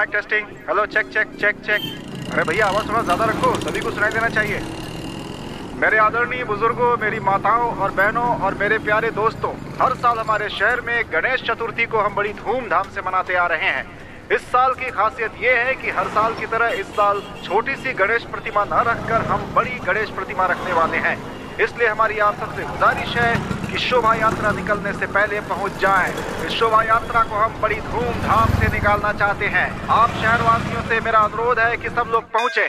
Mic testing. Hello check check check check. अरे भैया आवाज थोड़ा ज्यादा रखो, सभी को सुनाई देना चाहिए। मेरे आदरणीय बुजुर्गों, मेरी माताओं और बहनों और मेरे प्यारे दोस्तों, हर साल हमारे शहर में गणेश चतुर्थी को हम बड़ी धूमधाम से मनाते आ रहे हैं। इस साल की खासियत ये है कि हर साल की तरह इस साल छोटी सी गणेश प्रतिमा न रखकर हम बड़ी गणेश प्रतिमा रखने वाले हैं। इसलिए हमारी आप सबसे गुजारिश है कि शोभा यात्रा निकलने से पहले पहुंच जाएं। इस शोभा यात्रा को हम बड़ी धूमधाम से निकालना चाहते हैं। आप शहरवासियों से मेरा अनुरोध है कि सब लोग पहुंचे।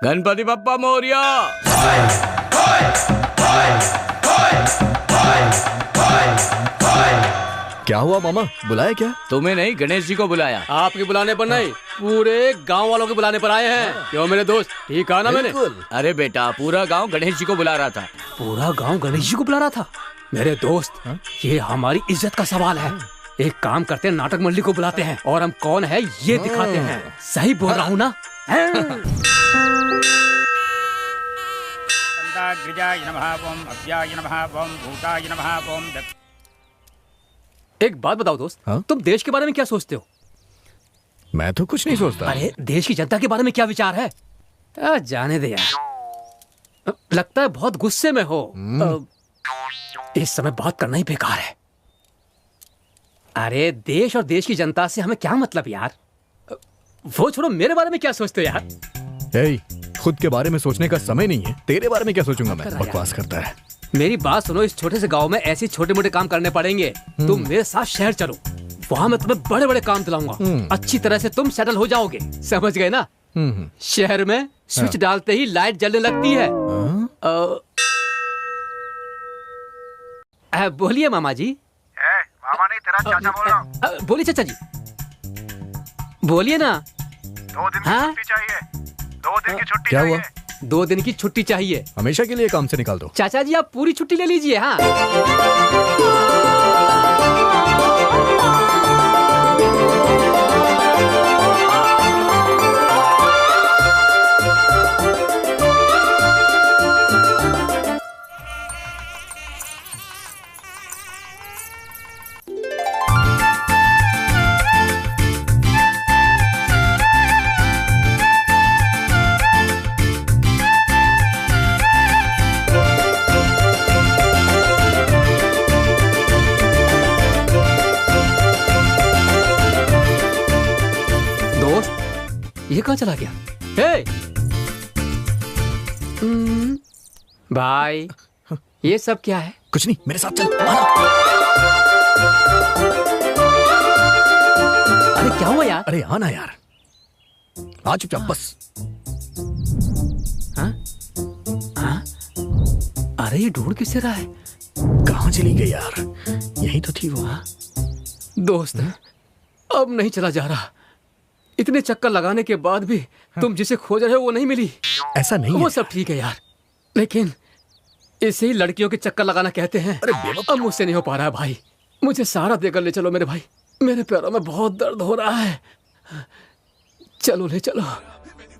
गणपति बप्पा मोरिया। क्या हुआ मामा, बुलाया क्या? तुम्हें नहीं, गणेश जी को बुलाया। आपके बुलाने पर नहीं, पूरे गांव वालों के बुलाने पर आए हैं। क्यों मेरे दोस्त, ठीक कहा ना मैंने? अरे बेटा, पूरा गांव गणेश जी को बुला रहा था। पूरा गांव गणेश जी को बुला रहा था? मेरे दोस्त, ये हमारी इज्जत का सवाल है। एक काम करते हैं, नाटक मंडली को बुलाते हैं और हम कौन है ये दिखाते हैं। सही बोल रहा हूँ ना? एक बात बताओ दोस्त, तुम देश के बारे में क्या सोचते हो? मैं तो कुछ नहीं सोचता। अरे देश की जनता के बारे में क्या विचार है? जाने दे यार, लगता है बहुत गुस्से में हो। इस समय बात करना ही बेकार है। अरे देश और देश की जनता से हमें क्या मतलब यार? वो छोड़ो, मेरे बारे में क्या सोचते हो यार? खुद के बारे में सोचने का समय नहीं है, तेरे बारे में क्या सोचूंगा मैं? बकवास करता है। मेरी बात सुनो, इस छोटे से गांव में ऐसे छोटे मोटे काम करने पड़ेंगे। तुम मेरे साथ शहर चलो, वहाँ मैं तुम्हें बड़े बड़े काम दिलाऊंगा। अच्छी तरह से तुम सेटल हो जाओगे, समझ गए ना? शहर में स्विच डालते ही लाइट जलने लगती है। बोलिए मामा जी। मामा नहीं, तेरा चाचा बोल रहा हूँ। बोलिए चाचा जी, बोलिए ना। 2 दिन की छुट्टी चाहिए। 2 दिन की छुट्टी क्या चाहिए। हुआ? 2 दिन की छुट्टी चाहिए? हमेशा के लिए काम से निकाल दो। चाचा जी आप पूरी छुट्टी ले लीजिए। हाँ ये कहाँ चला गया? हे भाई, ये सब क्या है? कुछ नहीं, मेरे साथ चल। अरे क्या हुआ यार? अरे आना यार, आ चुपचाप बस। अरे ये ढूंढ किससे रहा है? कहाँ चली गई यार? यही तो थी वो। दोस्त, अब नहीं चला जा रहा। इतने चक्कर लगाने के बाद भी तुम जिसे खोज रहे हो वो नहीं मिली। ऐसा नहीं वो है। सब ठीक है यार, लेकिन इसे ही लड़कियों के चक्कर लगाना कहते हैं। अब मुझसे नहीं हो पा रहा है भाई, मुझे सहारा देकर ले चलो मेरे भाई। मेरे पैरों में बहुत दर्द हो रहा है, चलो ले चलो।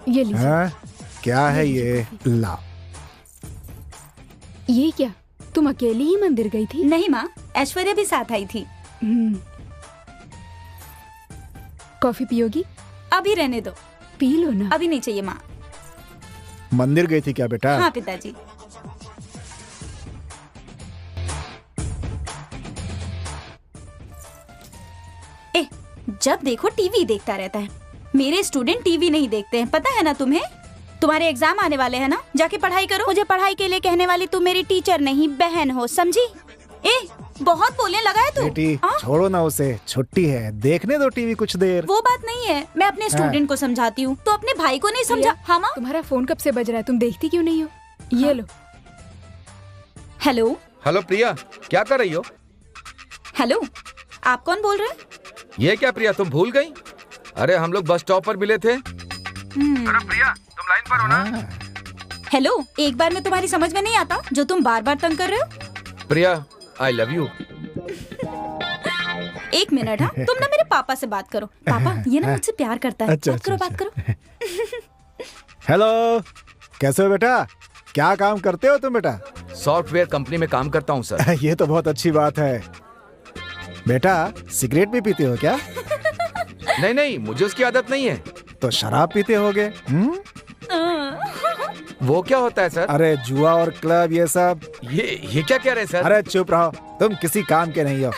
ये लीजिए। क्या है ये? ला। ये क्या, तुम अकेली ही मंदिर गई थी? नहीं माँ, ऐश्वर्या भी साथ आई थी। कॉफी पियोगी? अभी रहने दो। पी लो ना। अभी नहीं चाहिए माँ। मंदिर गई थी क्या बेटा? हाँ पिताजी। जब देखो टीवी देखता रहता है। मेरे स्टूडेंट टीवी नहीं देखते हैं, पता है ना तुम्हें? तुम्हारे एग्जाम आने वाले हैं ना, जाके पढ़ाई करो। मुझे पढ़ाई के लिए कहने वाली तुम मेरी टीचर नहीं बहन हो, समझी? बहुत बोलने लगा है तू। बेटी छोड़ो ना उसे, छुट्टी है, देखने दो टीवी कुछ देर। वो बात नहीं है, मैं अपने स्टूडेंट को समझाती हूँ, तो अपने भाई को नहीं समझा? हाँ माँ। तुम्हारा फोन कब से बज रहा है, तुम देखती क्यों नहीं हो? ये लो। हेलो। हेलो प्रिया, क्या कर रही हो? हेलो, आप कौन बोल रहे हैं? ये क्या प्रिया, तुम भूल गई? अरे हम लोग बस स्टॉप पर मिले थे। अरे प्रिया, तुम लाइन पर हो ना? हेलो, एक बार में तुम्हारी समझ में नहीं आता जो तुम बार बार तंग कर रहे हो? प्रिया, आई लव यू। एक मिनट। हाँ, तुम ना मेरे पापा से बात करो। पापा, ये ना मुझसे प्यार करता है। अच्छा, बात करो, अच्छा, बात करो। हेलो, कैसे हो बेटा? क्या काम करते हो तुम बेटा? सॉफ्टवेयर कंपनी में काम करता हूँ सर। ये तो बहुत अच्छी बात है। बेटा सिगरेट भी पीते हो क्या? नहीं नहीं, मुझे उसकी आदत नहीं है। तो शराब पीते होगे? वो क्या होता है सर? अरे जुआ और क्लब ये सब। ये क्या कह रहे हैं सर? अरे चुप रहो, तुम किसी काम के नहीं हो।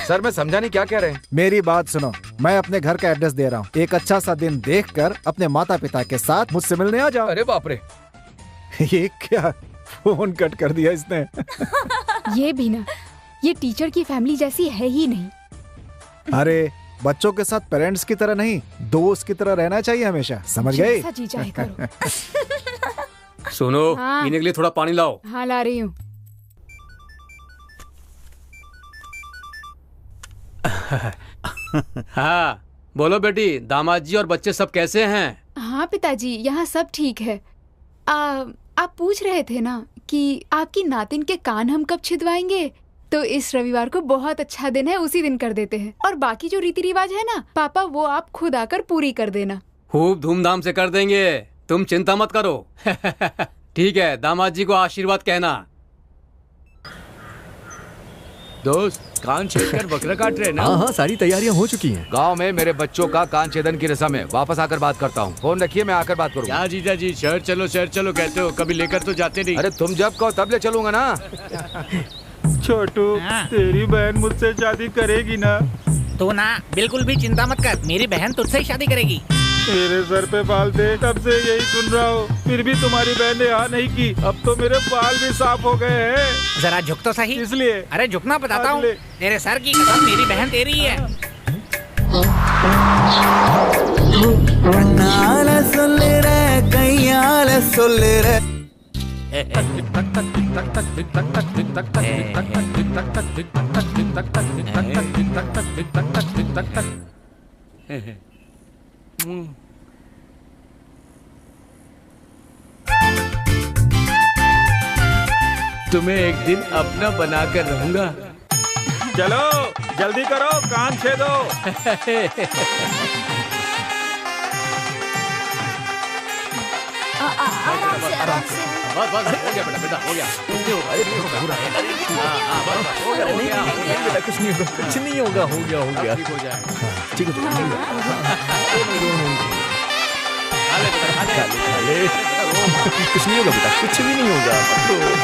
सर मैं समझा नहीं, क्या कह रहे हैं? मेरी बात सुनो, मैं अपने घर का एड्रेस दे रहा हूँ। एक अच्छा सा दिन देखकर अपने माता पिता के साथ मुझसे मिलने आ जाओ। अरे बाप रे। ये क्या, फोन कट कर दिया इसने। ये भी ना, ये टीचर की फैमिली जैसी है ही नहीं। अरे बच्चों के साथ पेरेंट्स की तरह नहीं, दोस्त की तरह रहना चाहिए हमेशा, समझ गए? जैसा जी चाहे करो। सुनो, हाँ। पीने के लिए थोड़ा पानी लाओ। हाँ ला रही हूँ। हाँ बोलो बेटी, दामाद जी और बच्चे सब कैसे हैं? हाँ पिताजी, यहाँ सब ठीक है। आप पूछ रहे थे ना कि आपकी नातिन के कान हम कब छिदवाएंगे, तो इस रविवार को बहुत अच्छा दिन है, उसी दिन कर देते हैं। और बाकी जो रीति रिवाज है ना पापा, वो आप खुद आकर पूरी कर देना। खूब धूमधाम से कर देंगे, तुम चिंता मत करो। ठीक है, दामाद जी को आशीर्वाद कहना। दोस्त, कान छेद कर बकरा काट रहे ना? हाँ हाँ, सारी तैयारियां हो चुकी हैं। गांव में मेरे बच्चों का कान छेदन की रस्म है। वापस आकर बात करता हूँ। फोन रखिए, मैं आकर बात करूँगा। क्या जीजा जी, शहर चलो कहते हो, कभी लेकर तो जाते नहीं। अरे तुम जब कहो तब ले चलूंगा ना। छोटू, तेरी बहन मुझसे शादी करेगी ना? तू ना बिल्कुल भी चिंता मत कर, मेरी बहन तुझसे ही शादी करेगी। मेरे सर पे बाल थे, तब से यही सुन रहा हूँ, फिर भी तुम्हारी बहन ने हाँ नहीं की। अब तो मेरे बाल भी साफ हो गए हैं। जरा झुक तो सही। इसलिए अरे झुकना बताता हूँ, तेरे सर की कसम, मेरी बहन तेरी है। तुम्हें एक दिन अपना बनाकर रहूंगा। चलो जल्दी करो, कान छेदो। बस हो गया बेटा, हो गया। कुछ नहीं होगा, कुछ नहीं होगा, हो गया हो गया। ठीक है, कुछ नहीं होगा बेटा, कुछ भी नहीं होगा।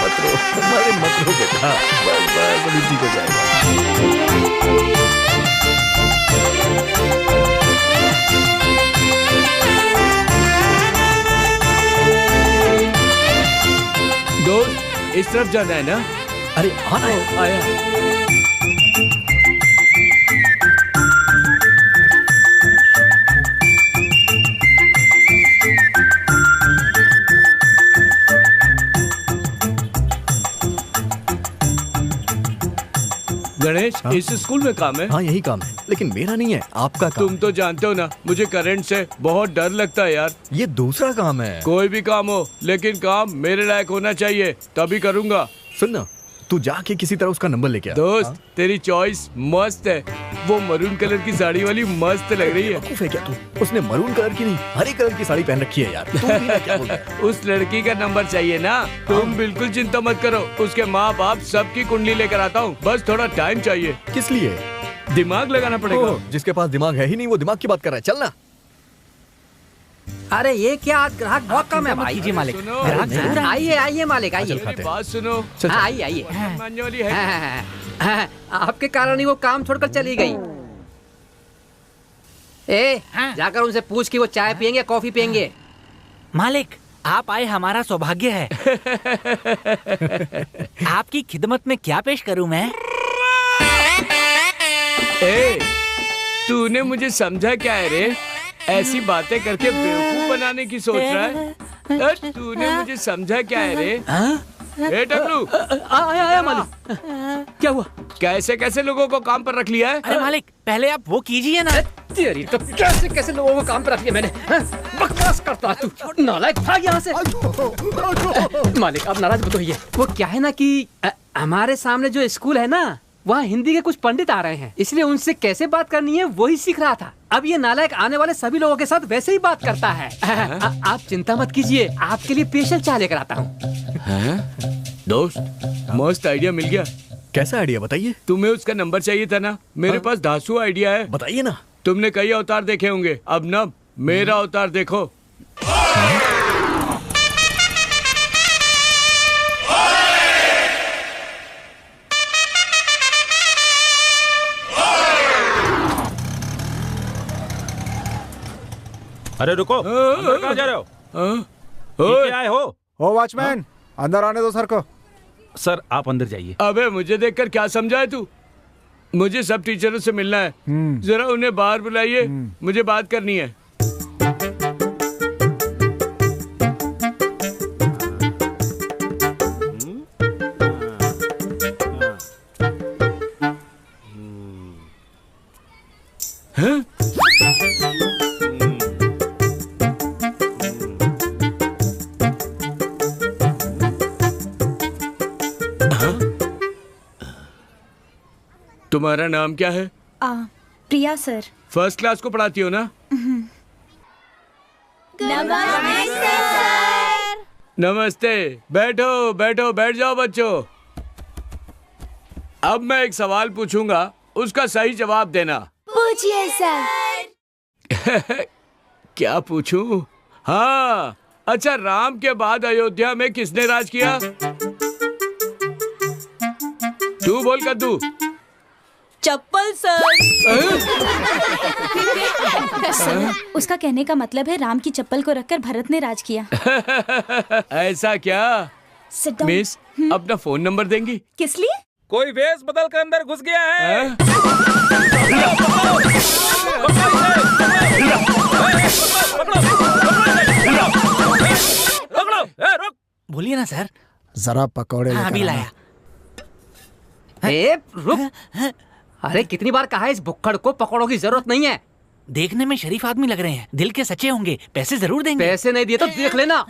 मत रो बेटा, बस अभी ठीक हो जाएगा। दोस्त, इस तरफ जाना है ना? अरे आना आया। गणेश, इस स्कूल में काम है? हाँ यही काम है, लेकिन मेरा नहीं है, आपका काम। तुम तो जानते हो ना, मुझे करंट से बहुत डर लगता है यार। ये दूसरा काम है। कोई भी काम हो, लेकिन काम मेरे लायक होना चाहिए, तभी करूँगा। सुन ना, तू जाके किसी तरह उसका नंबर लेके आ। दोस्त, तेरी चॉइस मस्त है। वो मरून कलर की साड़ी वाली मस्त लग रही है। बेवकूफ है क्या तू? उसने मरून कलर की नहीं, हरे कलर की साड़ी पहन रखी है यार। तू भी ना क्या बोल रहा है? उस लड़की का नंबर चाहिए ना? तुम बिल्कुल चिंता मत करो, उसके माँ बाप सबकी कुंडली लेकर आता हूँ, बस थोड़ा टाइम चाहिए। किस लिए? दिमाग लगाना पड़ेगा। जिसके पास दिमाग है ही नहीं, वो दिमाग की बात कर रहा है। चल ना। अरे ये क्या, आज ग्राहक बहुत कम है भाई। कीजिए मालिक, ग्राहक जरूर आइए। आइए मालिक, आइए। बात सुनो। आइए आइए। मानने वाली है। आपके कारण ही वो काम छोड़कर चली गई। जाकर उनसे पूछ कि वो चाय पियेंगे कॉफी पियेंगे। मालिक, आप आए हमारा सौभाग्य है। आपकी खिदमत में क्या पेश करूं मैं? तूने मुझे समझा क्या है रे? ऐसी बातें करके बेवकूफ बनाने की सोच रहा है? तूने मुझे समझा क्या है रे? ए टकलू, आया मालिक। क्या हुआ? कैसे कैसे लोगों को काम पर रख लिया है? अरे मालिक, पहले आप वो कीजिए ना। तेरी तो कैसे कैसे लोगों को काम पर रख लिया मैंने। बकवास करता तू, नालायक, भाग यहाँ से। मालिक आप नाराज मत होइए। वो क्या है ना कि हमारे सामने जो स्कूल है ना, वहाँ हिंदी के कुछ पंडित आ रहे हैं, इसलिए उनसे कैसे बात करनी है वही सीख रहा था। अब ये नालायक आने वाले सभी लोगों के साथ वैसे ही बात करता है। आप चिंता मत कीजिए, आपके लिए स्पेशल चाय लेकर आता हूँ। दोस्त मस्त आइडिया मिल गया। कैसा आइडिया बताइए? तुम्हें उसका नंबर चाहिए था ना, मेरे पास धांसू आइडिया है। बताइए ना। तुमने कई अवतार देखे होंगे, अब ना मेरा अवतार देखो। अरे रुको, अंदर कहाँ जा रहे हो? क्या आए हो? ओ वॉचमैन, अंदर आने दो सर को। सर आप अंदर जाइए। अबे मुझे देखकर क्या समझा है तू? मुझे सब टीचरों से मिलना है, जरा उन्हें बाहर बुलाइए, मुझे बात करनी है। हाँ? तुम्हारा नाम क्या है? प्रिया सर। फर्स्ट क्लास को पढ़ाती हो ना? नमस्ते सर। नमस्ते, बैठो बैठो, बैठ जाओ बच्चों। अब मैं एक सवाल पूछूंगा, उसका सही जवाब देना। पूछिए सर। क्या पूछूं? हाँ, अच्छा, राम के बाद अयोध्या में किसने राज किया? तू बोल कद्दू। चप्पल सर। सर, उसका कहने का मतलब है राम की चप्पल को रखकर भरत ने राज किया। ऐसा क्या? मिस, अपना फोन नंबर देंगी? किस लिए? कोई वेश बदल कर अंदर घुस गया है। बोलिए ना सर। जरा पकौड़े हाँ, अभी लाया। रुक। अरे कितनी बार कहा है, इस भुक्कड़ को पकौड़ों की जरूरत नहीं है। देखने में शरीफ आदमी लग रहे हैं, दिल के सच्चे होंगे, पैसे जरूर देंगे। पैसे नहीं दिए तो देख लेना,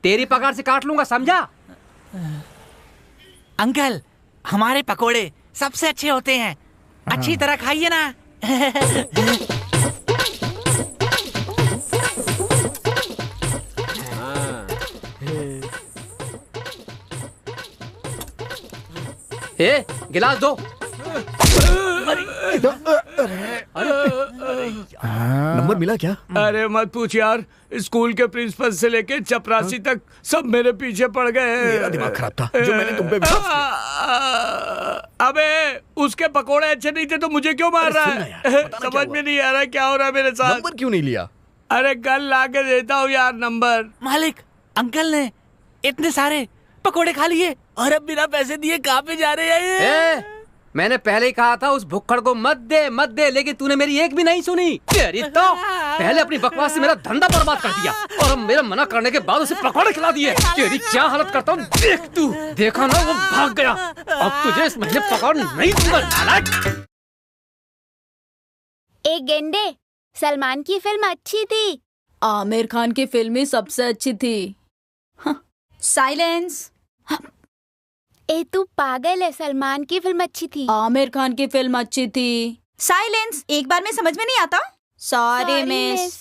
तेरी पगार से काट लूंगा, समझा? अंकल, हमारे पकोड़े सबसे अच्छे होते हैं, अच्छी तरह खाइए ना। ए, गिलास दो। नंबर मिला क्या? अरे मत पूछ यार, स्कूल के प्रिंसिपल से लेके चपरासी तक सब मेरे पीछे पड़ गए हैं। मेरा दिमाग खराब था जो मैंने तुम पे विश्वास किया। अबे उसके पकोड़े अच्छे नहीं थे तो मुझे क्यों मार रहा है? समझ में नहीं आ रहा क्या हो रहा है मेरे साथ। नंबर क्यों नहीं लिया? अरे कल ला के देता हूँ यार नंबर। मालिक, अंकल ने इतने सारे पकोड़े खा लिए और अब बिना पैसे दिए कहाँ पे जा रहे हैं ये? मैंने पहले ही कहा था उस भुक्कड़ को मत दे, लेकिन तूने मेरी एक भी नहीं सुनी। तेरी तो पहले अपनी बकवास से मेरा धंधा बर्बाद कर दिया और अब मेरा मना करने के बाद उसे पकौड़े खिला दिए। तेरी क्या हालत करता हूँ देख तू। देखा ना, वो भाग गया। अब तुझे इस महीने पकौड़े नहीं दूंगा। एक गेंडे, सलमान की फिल्म अच्छी थी। आमिर खान की फिल्म सबसे अच्छी थी। साइलेंस। ए तू पागल है, सलमान की फिल्म अच्छी थी। आमिर खान की फिल्म अच्छी थी। साइलेंस। एक बार में समझ में नहीं आता। Sorry miss.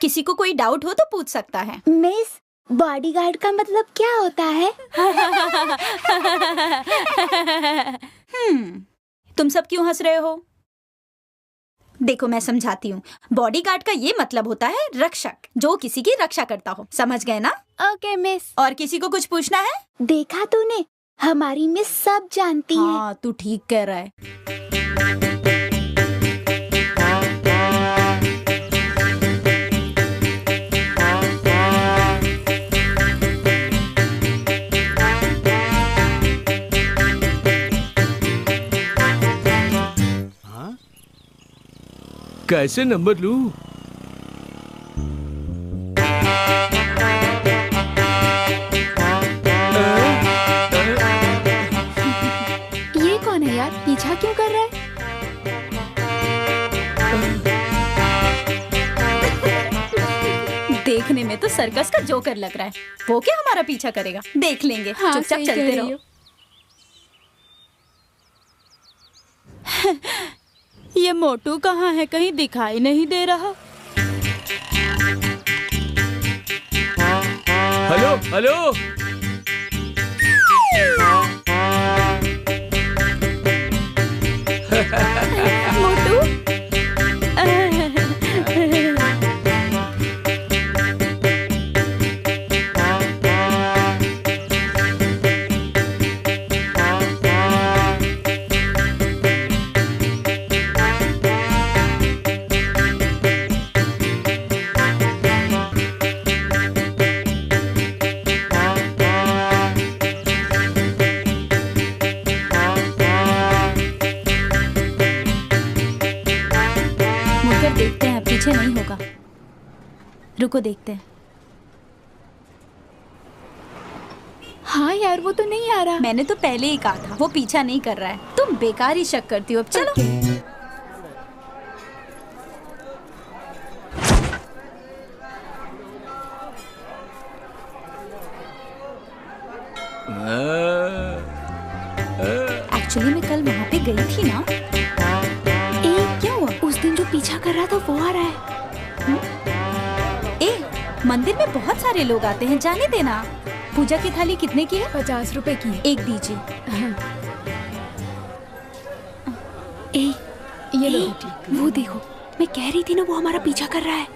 किसी को कोई डाउट हो तो पूछ सकता है। मिस, बॉडीगार्ड का मतलब क्या होता है? तुम सब क्यों हंस रहे हो? देखो मैं समझाती हूँ। बॉडीगार्ड का ये मतलब होता है रक्षक, जो किसी की रक्षा करता हो। समझ गए ना? Okay miss. और किसी को कुछ पूछना है? देखा तूने, हमारी मिस सब जानती है। हाँ, तू ठीक कह रहा है। कैसे नंबर लूं? ये कौन है यार, पीछा क्यों कर रहा है? देखने में तो सर्कस का जोकर लग रहा है। वो क्या हमारा पीछा करेगा? देख लेंगे। हाँ, चुपचाप सही चलते कह रहो। रही हो। ये मोटू कहाँ है? कहीं दिखाई नहीं दे रहा। Hello hello. मोटू देखते हैं, पीछे नहीं होगा। रुको देखते हैं। हाँ यार, वो तो नहीं आ रहा। मैंने तो पहले ही कहा था वो पीछा नहीं कर रहा है। तुम बेकार ही शक करती हो। अब चलो। एक्चुअली मैं कल वहाँ पे गई थी ना। क्या हुआ? उस दिन जो पीछा कर रहा था वो आ रहा है। मंदिर में बहुत सारे लोग आते हैं, जाने देना। पूजा की थाली कितने की है? 50 रुपए की। एक दीजिए। ये लो। वो देखो, मैं कह रही थी ना, वो हमारा पीछा कर रहा है।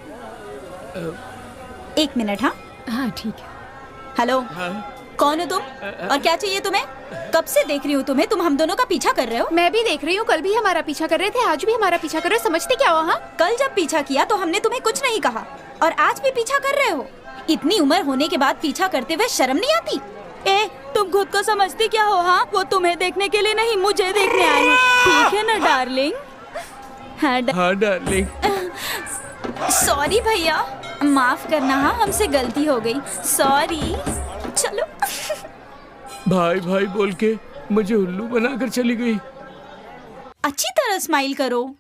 1 मिनट। हाँ हाँ ठीक है। हेलो, कौन हो तुम और क्या चाहिए तुम्हें? कब से देख रही हूँ तुम्हें, तुम हम दोनों का पीछा कर रहे हो। मैं भी देख रही हूँ, कल भी हमारा पीछा कर रहे थे, आज भी हमारा पीछा कर रहे हो। समझते क्या हो? हाँ, कल जब पीछा किया तो हमने तुम्हें कुछ नहीं कहा और आज भी पीछा कर रहे हो। इतनी उम्र होने के बाद पीछा करते हुए शर्म नहीं आती? तुम खुद को समझती क्या हो? हाँ, वो तुम्हें देखने के लिए नहीं, मुझे देखने आए हो। ठीक है ना डार्लिंग? हाँ डार्लिंग। सॉरी भैया, माफ करना। हाँ, हमसे गलती हो गई। सॉरी। चलो। भाई भाई बोल के मुझे उल्लू बनाकर चली गई। अच्छी तरह स्माइल करो।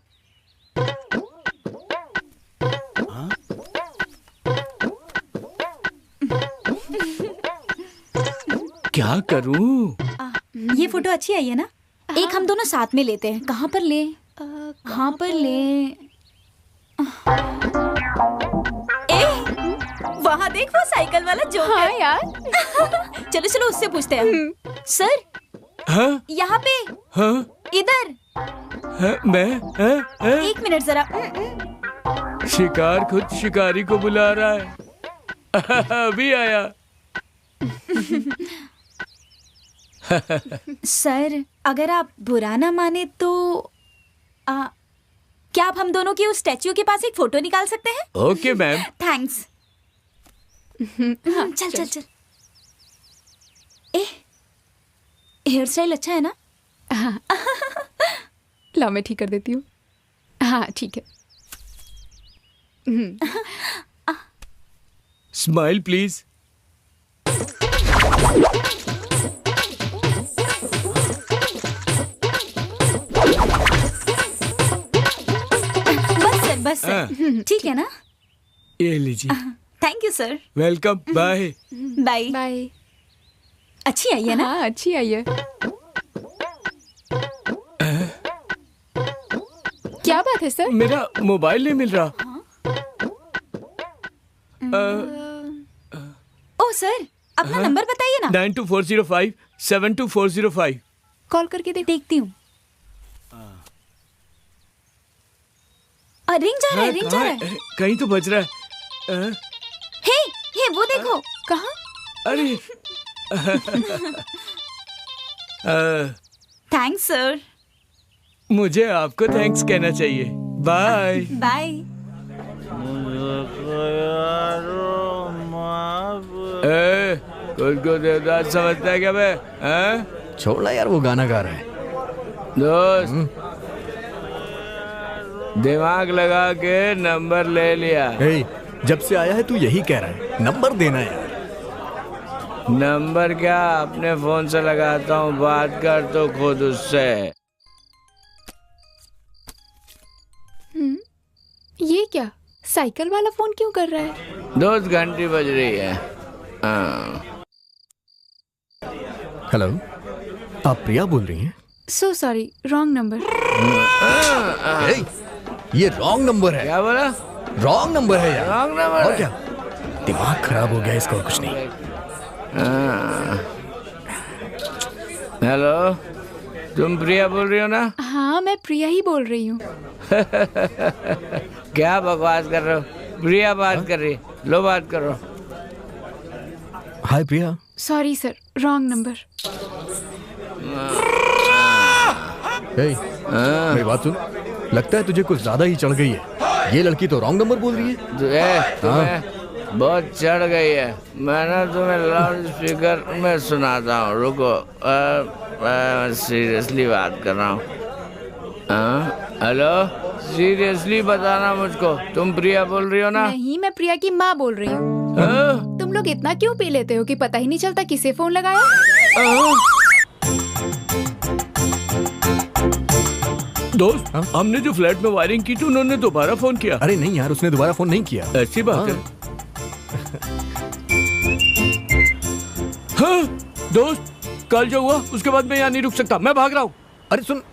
क्या करूं? ये फोटो अच्छी आई है ना? एक हम दोनों साथ में लेते हैं। कहाँ पर ले? कहाँ पर ले? वहाँ देख, वो साइकिल वाला जोकर। हाँ यार। चलो चलो, उससे पूछते हैं। सर, हाँ? यहाँ पे। हाँ? इधर। हाँ? मैं? हाँ? हाँ? 1 मिनट जरा। शिकार खुद शिकारी को बुला रहा है। अभी आया। सर, अगर आप बुरा ना माने तो क्या आप हम दोनों की उस स्टैच्यू के पास एक फोटो निकाल सकते हैं? Okay ma'am. थैंक्स। चल चल चल। हेयर स्टाइल अच्छा है ना? हाँ। ला, मैं ठीक कर देती हूँ। हाँ ठीक है। Smile please. बस ठीक है ना? ये लीजिए। Thank you sir. Welcome. Bye bye bye. अच्छी आई है ना? हाँ अच्छी आई है। क्या बात है सर? मेरा मोबाइल नहीं मिल रहा। ओ सर, अपना नंबर बताइए ना। 9240572405। कॉल करके देखती हूँ। रिंग जा रहा है, रिंग जा रहा है। कहीं तो बज रहा है। हे वो देखो। कहाँ? अरे थैंक्स सर। मुझे आपको थैंक्स कहना चाहिए। Bye bye. खुद को देवदास समझता है क्या बे? छोड़ना यार, वो गाना गा रहा है। दोस्त, दिमाग लगा के नंबर ले लिया। जब से आया है तू यही कह रहा है, नंबर देना यार। नंबर क्या, अपने फोन से लगाता हूँ, बात कर तो खुद उससे। ये क्या, साइकिल वाला फोन क्यों कर रहा है? 2 घंटी बज रही है। हेलो, आप प्रिया बोल रही हैं? So sorry, wrong number. ये रॉन्ग नंबर है। क्या बोला? रॉन्ग नंबर है यार। रॉन्ग नंबर और क्या, दिमाग खराब हो गया इसका, और कुछ नहीं। हेलो, तुम प्रिया बोल रही हो ना? हाँ, मैं प्रिया ही बोल रही हूँ। क्या बकवास कर रहे हो? प्रिया बात कर रही, लो बात करो। Hi Priya. Sorry sir, wrong number. मेरी बात सुन, लगता है तुझे कुछ ज्यादा ही चढ़ गई है। ये लड़की तो रॉन्ग नंबर बोल रही है। तुम्हें बहुत चढ़ गई है। मैं ना तुम्हें लाउड स्पीकर में सुनाता हूँ, रुको। सीरियसली बात कर रहा हूँ। हेलो, सीरियसली बताना मुझको, तुम प्रिया बोल रही हो ना? नहीं, मैं प्रिया की माँ बोल रही हूँ। तुम लोग इतना क्यों पी लेते हो कि पता ही नहीं चलता किसे फोन लगाया? दोस्त, हमने जो फ्लैट में वायरिंग की थी उन्होंने दोबारा फोन किया। अरे नहीं यार, उसने दोबारा फोन नहीं किया। ऐसी बात है। हाँ, दोस्त, कल जो हुआ उसके बाद मैं यहाँ नहीं रुक सकता, मैं भाग रहा हूँ। अरे सुन,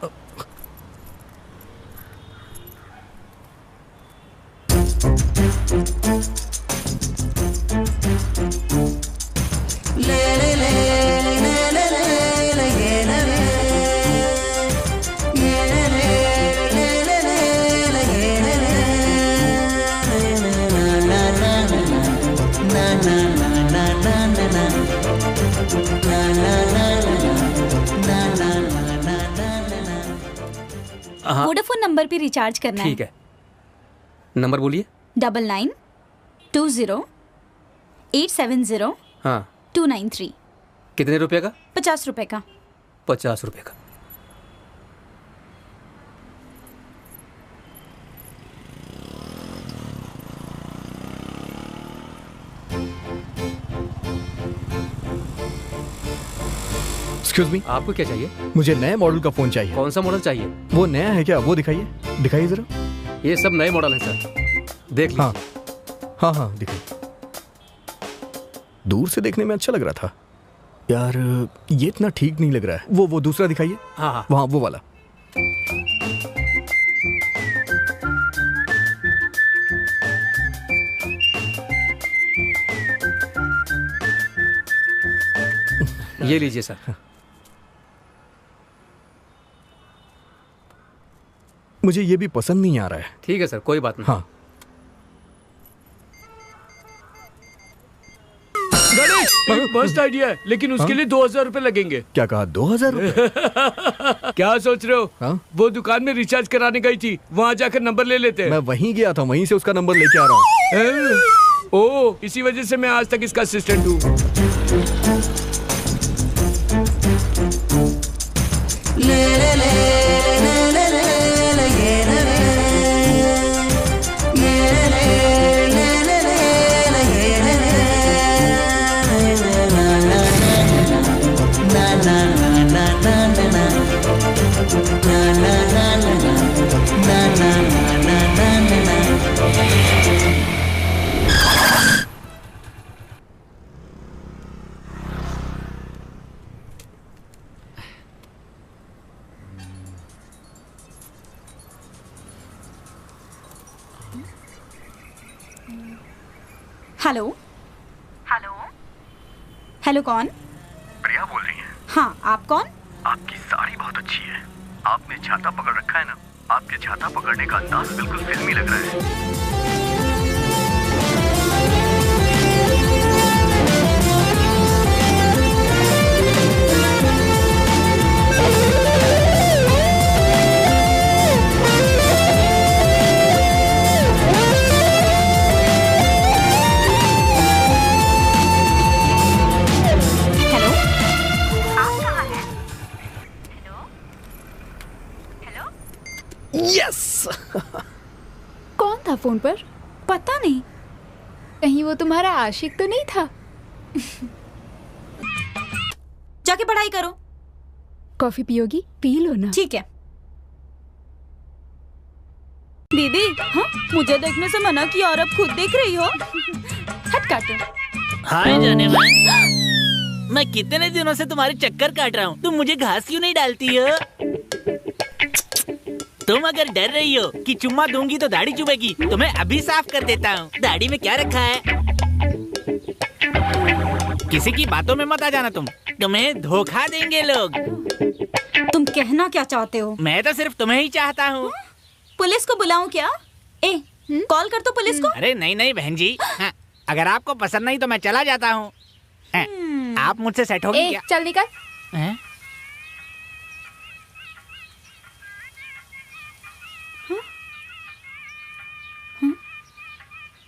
वोडाफोन नंबर पे रिचार्ज करना है। ठीक है, नंबर बोलिए। 9920870293। हाँ, कितने रुपए का? 50 रुपए का। 50 रुपए का। एक्सक्यूज मी, आपको क्या चाहिए? मुझे नए मॉडल का फोन चाहिए। कौन सा मॉडल चाहिए? वो नया है क्या? वो दिखाइए, दिखाइए जरा। ये सब नए मॉडल हैं सर, देख लीजिए। हाँ हाँ हाँ, दिखाइए। दूर से देखने में अच्छा लग रहा था यार, ये इतना ठीक नहीं लग रहा है। वो दूसरा दिखाइए। हाँ हाँ, वहाँ वो वाला। ये लीजिए सर। मुझे ये भी पसंद नहीं आ रहा है। ठीक है सर, कोई बात नहीं। हाँ, मस्त आइडिया है, लेकिन उसके लिए 2000 रुपए लगेंगे। क्या कहा? 2000 रुपए? क्या सोच रहे हो? हाँ? वो दुकान में रिचार्ज कराने गई थी, वहाँ जाकर नंबर ले लेते हैं। मैं वहीं गया था, वहीं से उसका नंबर लेके आ रहा हूँ। ओह, इसी वजह से मैं आज तक इसका असिस्टेंट हूँ। हेलो हेलो, हेलो, कौन? प्रिया बोल रही हैं? हाँ, आप कौन? आपकी साड़ी बहुत अच्छी है। आपने छाता पकड़ रखा है ना, आपके छाता पकड़ने का अंदाज बिल्कुल फिल्मी लग रहा है। यस। कौन था फोन पर? पता नहीं। कहीं वो तुम्हारा आशिक तो नहीं था? जाके पढ़ाई करो। कॉफी पियोगी? पी लो ना। ठीक है। दीदी, हाँ, मुझे देखने से मना किया और अब खुद देख रही हो। हट काटो। हाय जाने मन। मैं कितने दिनों से तुम्हारे चक्कर काट रहा हूँ, तुम मुझे घास क्यों नहीं डालती हो? तुम अगर डर रही हो कि चुम्मा दूंगी तो दाढ़ी चुभेगी, तो मैं अभी साफ कर देता हूँ। दाढ़ी में क्या रखा है? किसी की बातों में मत आ जाना तुम, तुम्हें धोखा देंगे लोग। तुम कहना क्या चाहते हो? मैं तो सिर्फ तुम्हें ही चाहता हूँ। पुलिस को बुलाऊं क्या? कॉल कर तो पुलिस को। अरे नहीं नहीं बहन जी, हाँ, अगर आपको पसंद नहीं तो मैं चला जाता हूँ। आप मुझसे सेट होगी क्या? चल निकल।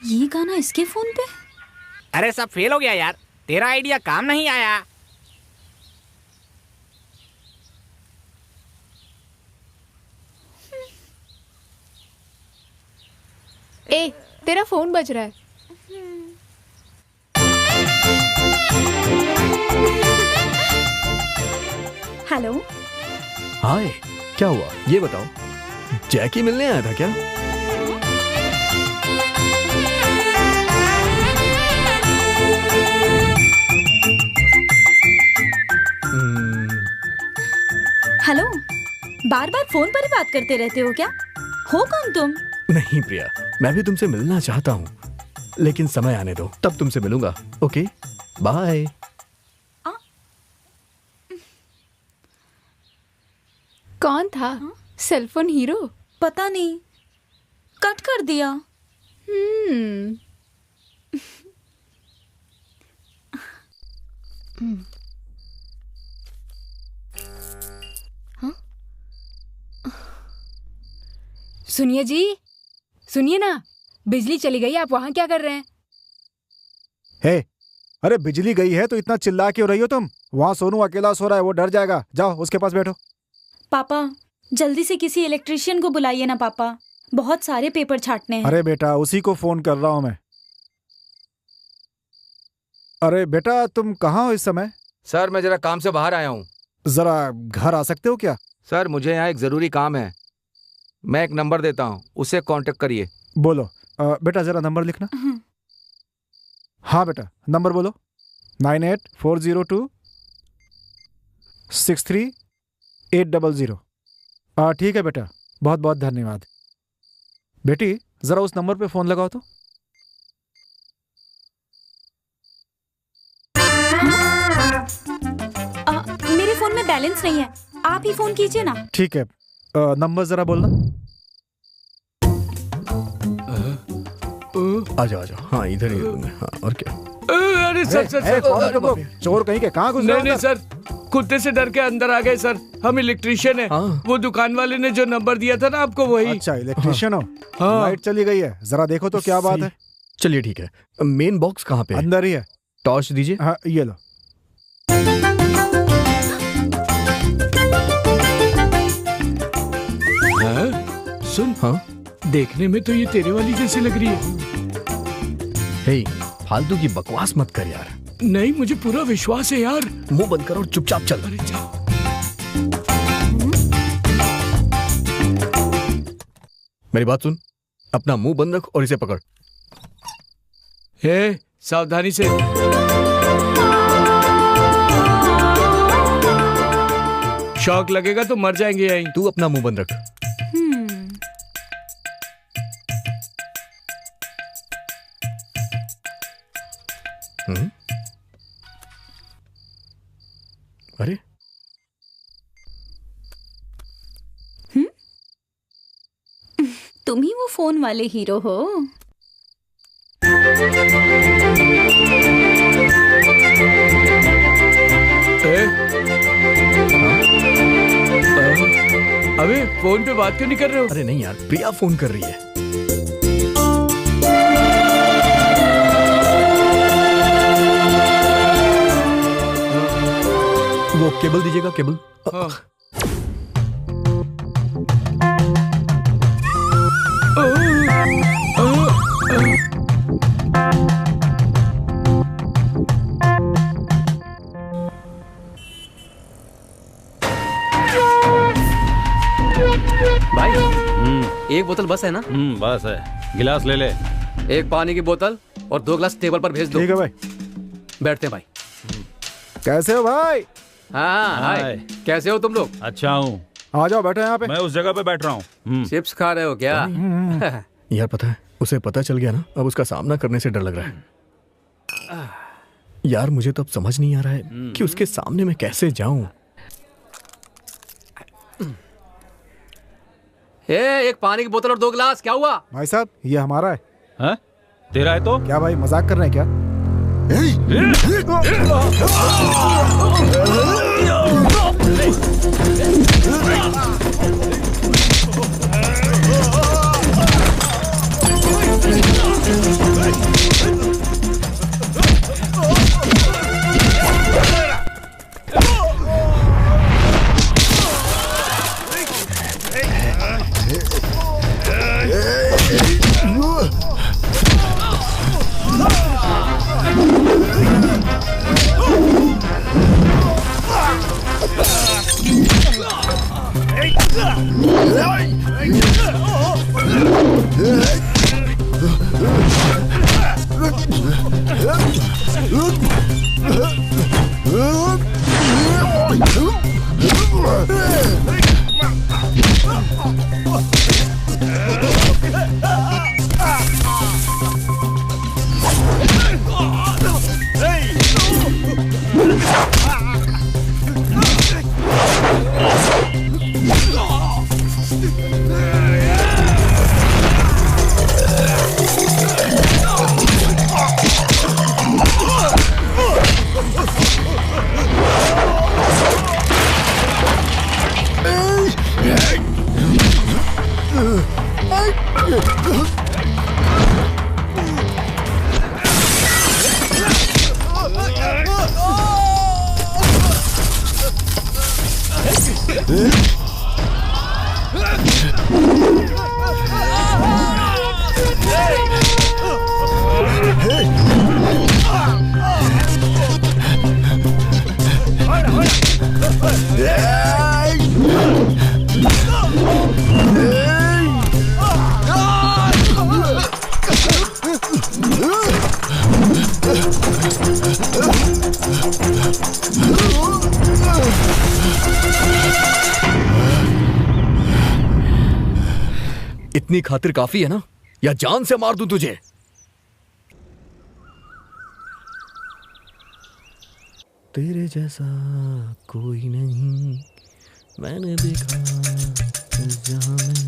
ये गाना इसके फोन पे? अरे सब फेल हो गया यार, तेरा आइडिया काम नहीं आया। तेरा फोन बज रहा है। हेलो। हाय, क्या हुआ ये बताओ, जैकी मिलने आया था क्या? हेलो, बार बार फोन पर ही बात करते रहते हो क्या? हो कौन तुम? नहीं प्रिया, मैं भी तुमसे मिलना चाहता हूँ, लेकिन समय आने दो, तब तुमसे मिलूंगा। Okay, bye. कौन था? Cellphone hero? पता नहीं, कट कर दिया। सुनिए जी, सुनिए ना, बिजली चली गई, आप वहाँ क्या कर रहे हैं? हे, अरे बिजली गई है तो इतना चिल्ला क्यों रही हो तुम? वहाँ सोनू अकेला सो रहा है, वो डर जाएगा। जाओ उसके पास बैठो। पापा, जल्दी से किसी इलेक्ट्रिशियन को बुलाइए ना पापा, बहुत सारे पेपर छाटने हैं। अरे बेटा, उसी को फोन कर रहा हूँ मैं। अरे बेटा, तुम कहाँ हो इस समय? सर मैं जरा काम से बाहर आया हूँ। जरा घर आ सकते हो क्या? सर मुझे यहाँ एक जरूरी काम है, मैं एक नंबर देता हूँ, उसे कांटेक्ट करिए। बोलो। बेटा जरा नंबर लिखना। हाँ बेटा, नंबर बोलो। 9840263800। ठीक है बेटा, बहुत बहुत धन्यवाद। बेटी जरा उस नंबर पे फोन लगाओ तो। मेरे फोन में बैलेंस नहीं है, आप ही फोन कीजिए ना। ठीक है, नंबर जरा बोलना। आ जाओ आ जाओ। हाँ इधर ही दूंगा। हाँ और क्या? अरे सर चोर कहीं के कहाँ घुस? नहीं सर, कुत्ते से डर के अंदर आ गए सर। हम इलेक्ट्रिशियन है। वो दुकान वाले ने जो नंबर दिया था ना आपको, वही। अच्छा इलेक्ट्रिशियन हो। लाइट चली गई है, जरा देखो तो क्या बात है। चलिए ठीक है। मेन बॉक्स कहाँ पे? अंदर ही है। टॉर्च दीजिए। हाँ ये लो। सुन, हाँ देखने में तो ये तेरे वाली जैसी लग रही है। हे, फालतू की बकवास मत कर यार। नहीं, मुझे पूरा विश्वास है यार। मुंह बंद कर और चुपचाप चल। अरे जाओ। मेरी बात सुन, अपना मुंह बंद रख और इसे पकड़। हे, सावधानी से। शॉक लगेगा तो मर जाएंगे यहीं। तू अपना मुंह बंद रख। अरे तुम ही वो फोन वाले हीरो हो। अबे फोन पे बात क्यों नहीं कर रहे हो? अरे नहीं यार, प्रिया फोन कर रही है। वो केबल दीजिएगा, केबल। भाई एक बोतल बस है ना? बस है। गिलास ले ले। एक पानी की बोतल और 2 गिलास टेबल पर भेज दो। ठीक है भाई। बैठते हैं भाई। कैसे हो भाई? हाँ हाय, कैसे हो तुम लोग? अच्छा हूँ। आ जाओ, बैठो यहाँ पे। मैं उस जगह पे बैठ रहा हूँ। चिप्स खा रहे हो क्या? यार पता है, उसे पता चल गया ना, अब उसका सामना करने से डर लग रहा है। यार मुझे तो अब समझ नहीं आ रहा है कि उसके सामने मैं कैसे जाऊं। एक पानी की बोतल और 2 गिलास। क्या हुआ भाई साहब? ये हमारा है। हाँ? तेरा है तो? क्या भाई, मजाक कर रहे हैं क्या? इतनी खातिर काफी है ना, या जान से मार दूं तुझे? तेरे जैसा कोई नहीं मैंने देखा जहां में।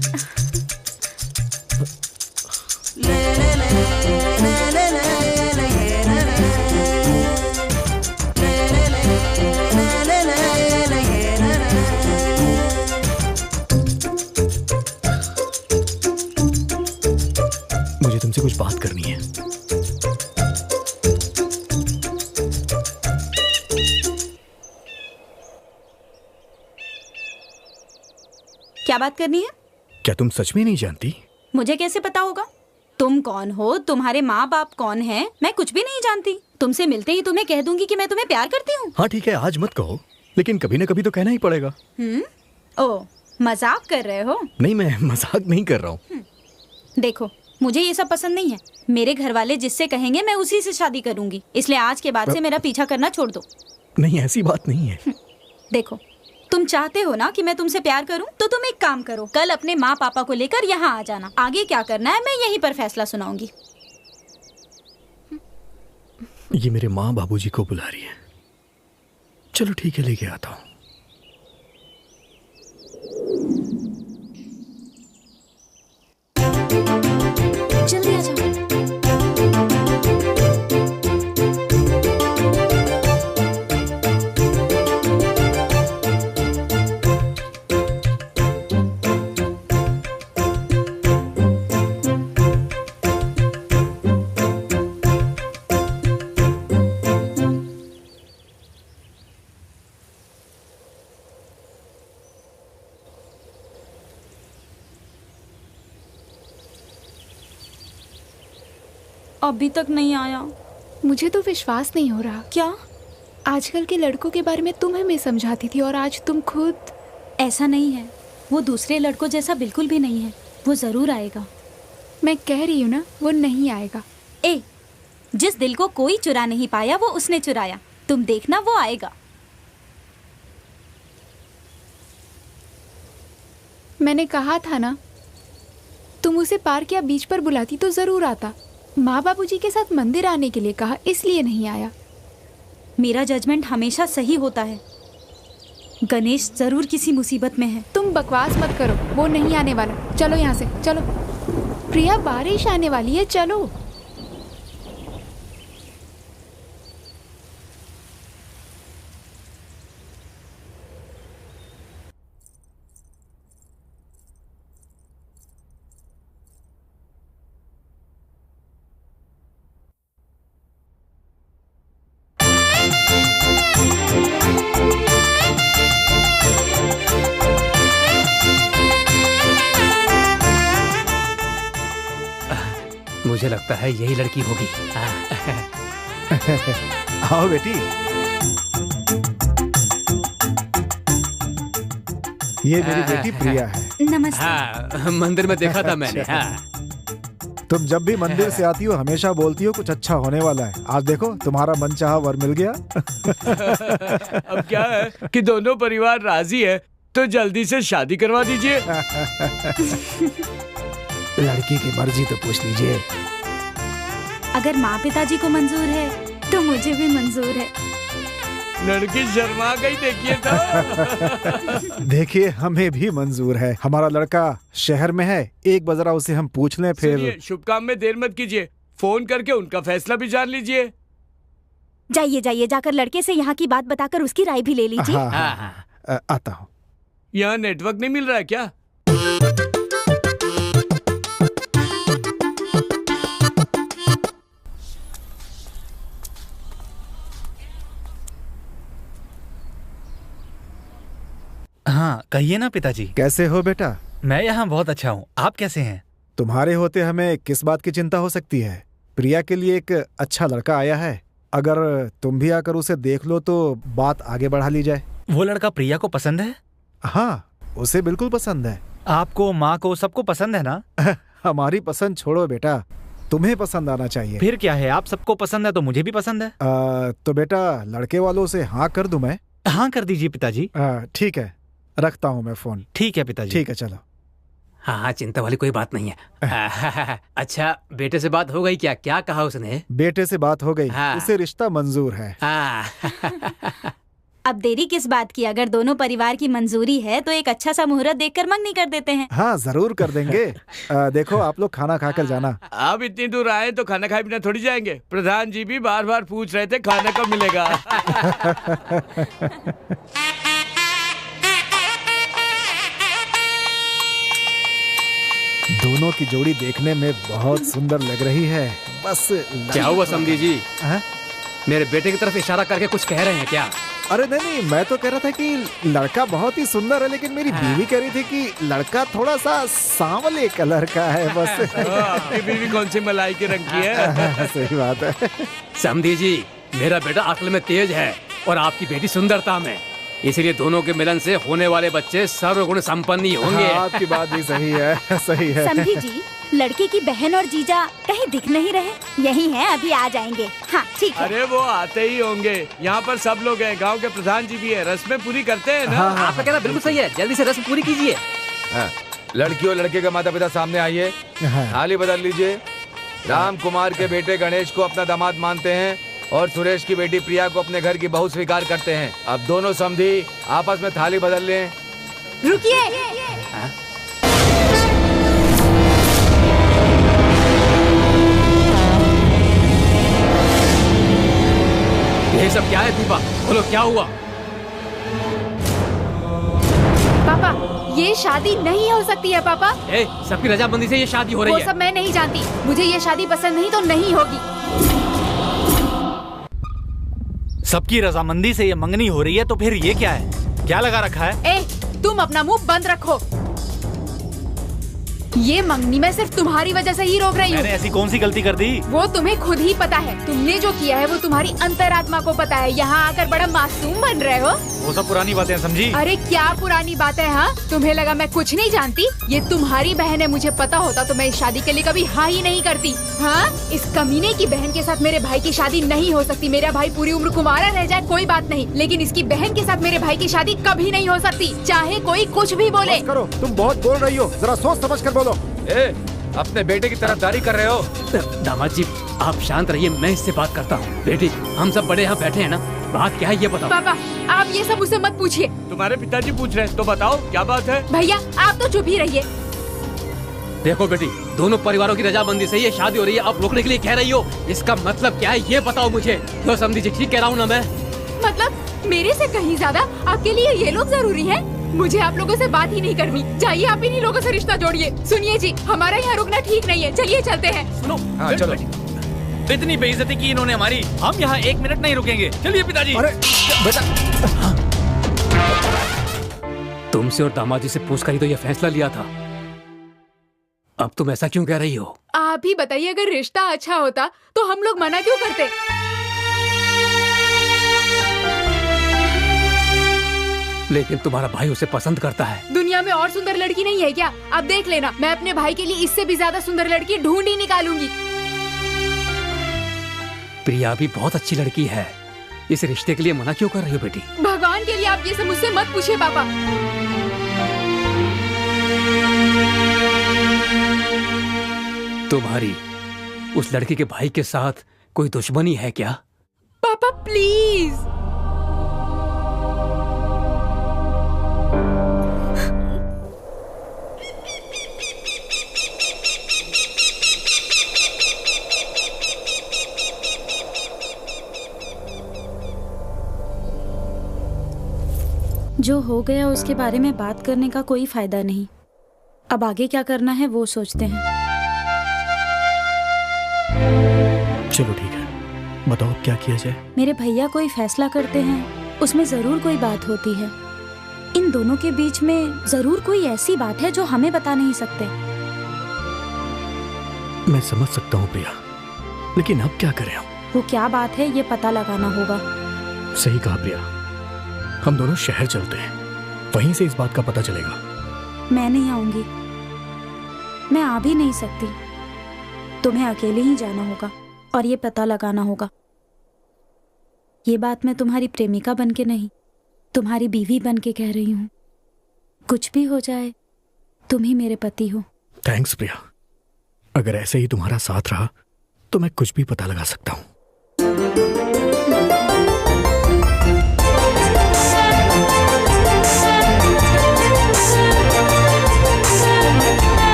मुझे तुमसे कुछ बात करनी है। क्या बात करनी है? क्या तुम सच में नहीं जानती? मुझे कैसे पता होगा? तुम कौन हो, तुम्हारे माँ बाप कौन हैं? मैं कुछ भी नहीं जानती। तुमसे मिलते ही तुम्हें कह दूंगी कि मैं तुम्हें प्यार करती हूँ। हाँ ठीक है, आज मत कहो, लेकिन कभी ना कभी तो कहना ही पड़ेगा। ओ, मजाक कर रहे हो? नहीं, मैं मजाक नहीं कर रहा हूँ। देखो, मुझे ये सब पसंद नहीं है। मेरे घर वाले जिससे कहेंगे मैं उसी से शादी करूंगी, इसलिए आज के बाद से मेरा पीछा करना छोड़ दो। नहीं, ऐसी बात नहीं है। देखो, तुम चाहते हो ना कि मैं तुमसे प्यार करूं, तो तुम एक काम करो, कल अपने माँ पापा को लेकर यहाँ आ जाना। आगे क्या करना है मैं यहीं पर फैसला सुनाऊंगी। ये मेरे माँ बाबूजी को बुला रही है। चलो ठीक है, लेके आता हूँ। जल्दी आ जाओ। अभी तक नहीं आया। मुझे तो विश्वास नहीं हो रहा। क्या? आजकल के लड़कों के बारे में तुम हमें समझाती थी और आज तुम खुद। ऐसा नहीं है, वो दूसरे लड़कों जैसा बिल्कुल भी नहीं है। वो जरूर आएगा। मैं कह रही हूँ ना, वो नहीं आएगा। जिस दिल को कोई चुरा नहीं पाया वो उसने चुराया। तुम देखना वो आएगा। मैंने कहा था ना, तुम उसे पार्क या बीच पर बुलाती तो जरूर आता। माँ बाबूजी के साथ मंदिर आने के लिए कहा, इसलिए नहीं आया। मेरा जजमेंट हमेशा सही होता है। गणेश जरूर किसी मुसीबत में है। तुम बकवास मत करो, वो नहीं आने वाला। चलो यहाँ से, चलो। प्रिया, बारिश आने वाली है, चलो। मुझे लगता है यही लड़की होगी। आओ बेटी। ये मेरी बेटी प्रिया है। नमस्ते। हाँ, मंदिर में देखा था मैंने। हाँ। तुम जब भी मंदिर से आती हो हमेशा बोलती हो कुछ अच्छा होने वाला है। आज देखो तुम्हारा मनचाहा वर मिल गया। अब क्या है कि दोनों परिवार राजी है तो जल्दी से शादी करवा दीजिए। लड़की की मर्जी तो पूछ लीजिए। अगर माँ पिताजी को मंजूर है तो मुझे भी मंजूर है। लड़की शर्मा गई, देखिए तो। देखिए हमें भी मंजूर है। हमारा लड़का शहर में है, एक बार जरा उसे हम पूछ लें फिर। शुभ काम में देर मत कीजिए, फोन करके उनका फैसला भी जान लीजिए। जाइए जाइए, जाकर लड़के से यहाँ की बात बताकर उसकी राय भी ले लीजिए। हाँ, आता हूँ। यहाँ नेटवर्क नहीं मिल रहा है क्या? हाँ कहिए ना पिताजी। कैसे हो बेटा? मैं यहाँ बहुत अच्छा हूँ, आप कैसे हैं? तुम्हारे होते हमें किस बात की चिंता हो सकती है। प्रिया के लिए एक अच्छा लड़का आया है, अगर तुम भी आकर उसे देख लो तो बात आगे बढ़ा ली जाए। वो लड़का प्रिया को पसंद है? हाँ, उसे बिल्कुल पसंद है। आपको, माँ को, सबको पसंद है ना? हमारी पसंद छोड़ो बेटा, तुम्हें पसंद आना चाहिए। फिर क्या है, आप सबको पसंद है तो मुझे भी पसंद है। तो बेटा लड़के वालों से हाँ कर दूं मैं? हाँ कर दीजिए पिताजी। ठीक है, रखता हूँ मैं फोन। ठीक है पिताजी। ठीक है, चलो। हाँ हाँ, चिंता वाली कोई बात नहीं है। अच्छा, बेटे से बात हो गई क्या? क्या कहा उसने? बेटे से बात हो गई। हाँ। उसे रिश्ता मंजूर है। अब देरी किस बात की? अगर दोनों परिवार की मंजूरी है तो एक अच्छा सा मुहूर्त देखकर मंगनी कर देते हैं। हाँ जरूर कर देंगे। देखो आप लोग खाना खाकर जाना। आप इतनी दूर आए तो खाना खाए बिना थोड़ी जाएंगे। प्रधान जी भी बार बार पूछ रहे थे खाना कब मिलेगा। दोनों की जोड़ी देखने में बहुत सुंदर लग रही है। बस क्या हुआ समधी जी? मेरे बेटे की तरफ इशारा करके कुछ कह रहे हैं क्या? अरे नहीं, मैं तो कह रहा था कि लड़का बहुत ही सुंदर है, लेकिन मेरी बीवी कह रही थी कि लड़का थोड़ा सा सांवले कलर का है। बस आपकी बीवी कौन सी मलाई के रंग की है? सही बात है। समधी जी, मेरा बेटा अक्ल में तेज है और आपकी बेटी सुंदरता में, इसलिए दोनों के मिलन से होने वाले बच्चे सर्वगुण संपन्न ही होंगे। हाँ, आपकी बात भी सही है, सही है। समधी जी, लड़के की बहन और जीजा कहीं दिख नहीं रहे? यही हैं, अभी आ जाएंगे। हाँ ठीक है। अरे वो आते ही होंगे, यहाँ पर सब लोग हैं, गांव के प्रधान जी भी है, रस्में पूरी करते हैं ना। आपका कहना बिल्कुल सही है, जल्दी से रस्म पूरी कीजिए। लड़की और लड़के के माता पिता सामने आइए, थाली बदल लीजिए। राम कुमार के बेटे गणेश को अपना दामाद मानते हैं और सुरेश की बेटी प्रिया को अपने घर की बहू स्वीकार करते हैं। अब दोनों समधी आपस में थाली बदल लें। रुकिए। ये सब क्या है दीपा? बोलो क्या हुआ? पापा, ये शादी नहीं हो सकती है पापा। सबकी रजामंदी से ये शादी हो रही है। वो सब मैं नहीं जानती, मुझे ये शादी पसंद नहीं तो नहीं होगी। सबकी रजामंदी से ये मंगनी हो रही है तो फिर ये क्या है? क्या लगा रखा है? तुम अपना मुंह बंद रखो। ये मंगनी मैं सिर्फ तुम्हारी वजह से ही रोक रही हूँ। मैंने ऐसी कौन सी गलती कर दी? वो तुम्हें खुद ही पता है। तुमने जो किया है वो तुम्हारी अंतरात्मा को पता है। यहाँ आकर बड़ा मासूम बन रहे हो। वो सब पुरानी बातें हैं, समझी? अरे क्या पुरानी बातें? हाँ, तुम्हें लगा मैं कुछ नहीं जानती? ये तुम्हारी बहन है। मुझे पता होता तो मैं इस शादी के लिए कभी हाँ ही नहीं करती। हाँ, इस कमीने की बहन के साथ मेरे भाई की शादी नहीं हो सकती। मेरा भाई पूरी उम्र कुंवारा रह जाए कोई बात नहीं, लेकिन इसकी बहन के साथ मेरे भाई की शादी कभी नहीं हो सकती, चाहे कोई कुछ भी बोले। बस करो, तुम बहुत बोल रही हो, जरा सोच समझ कर बोलो। अपने बेटे की तरफदारी कर रहे हो? दामाद जी आप शांत रहिए, मैं इससे बात करता हूँ। बेटी हम सब बड़े यहाँ बैठे हैं ना, बात क्या है ये बताओ। पापा आप ये सब उसे मत पूछिए। तुम्हारे पिताजी पूछ रहे हैं तो बताओ क्या बात है। भैया आप तो चुप ही रहिए। देखो बेटी, दोनों परिवारों की रजामंदी से ये शादी हो रही है, आप रोकने के लिए कह रही हो, इसका मतलब क्या है ये बताओ मुझे। तो समझी जी, ठीक कह रहा हूँ ना मैं? मतलब मेरे से कहीं ज्यादा आपके लिए ये लोग जरूरी हैं? मुझे आप लोगों से बात ही नहीं करनी। जाइए आप इन्हीं लोगों से रिश्ता जोड़िए। सुनिए जी, हमारा यहाँ रुकना ठीक नहीं है, चलिए चलते हैं। सुनो, हाँ चलो। इतनी बेइज्जती की इन्होंने हमारी, हम यहाँ 1 मिनट नहीं रुकेंगे। चलिए पिताजी। अरे बेटा, तुमसे और दामाजी से पूछ कर ही तो ये फैसला लिया था, अब तुम ऐसा क्यों कह रही हो? आप ही बताइए, अगर रिश्ता अच्छा होता तो हम लोग मना क्यों करते? लेकिन तुम्हारा भाई उसे पसंद करता है। दुनिया में और सुंदर लड़की नहीं है क्या? आप देख लेना, मैं अपने भाई के लिए इससे भी ज्यादा सुंदर लड़की ढूंढ ही निकालूंगी। प्रिया भी बहुत अच्छी लड़की है, इस रिश्ते के लिए मना क्यों कर रही हो बेटी? भगवान के लिए आप ये सब मुझसे मत पूछिए पापा। तुम्हारी उस लड़की के भाई के साथ कोई दुश्मनी है क्या? पापा प्लीज। जो हो गया उसके बारे में बात करने का कोई फायदा नहीं। अब आगे क्या करना है वो सोचते हैं। चलो ठीक है, बताओ क्या किया जाए। मेरे भैया कोई फैसला करते हैं, उसमें जरूर कोई बात होती है। इन दोनों के बीच में जरूर कोई ऐसी बात है जो हमें बता नहीं सकते। मैं समझ सकता हूँ प्रिया, लेकिन अब क्या करें हम? वो क्या बात है ये पता लगाना होगा। सही कहा प्रिया, हम दोनों शहर चलते हैं, वहीं से इस बात का पता चलेगा। मैं नहीं आऊंगी, मैं आ भी नहीं सकती। तुम्हें अकेले ही जाना होगा और ये पता लगाना होगा। ये बात मैं तुम्हारी प्रेमिका बन के नहीं, तुम्हारी बीवी बन के कह रही हूँ। कुछ भी हो जाए तुम ही मेरे पति हो। थैंक्स प्रिया, अगर ऐसे ही तुम्हारा साथ रहा तो मैं कुछ भी पता लगा सकता हूँ।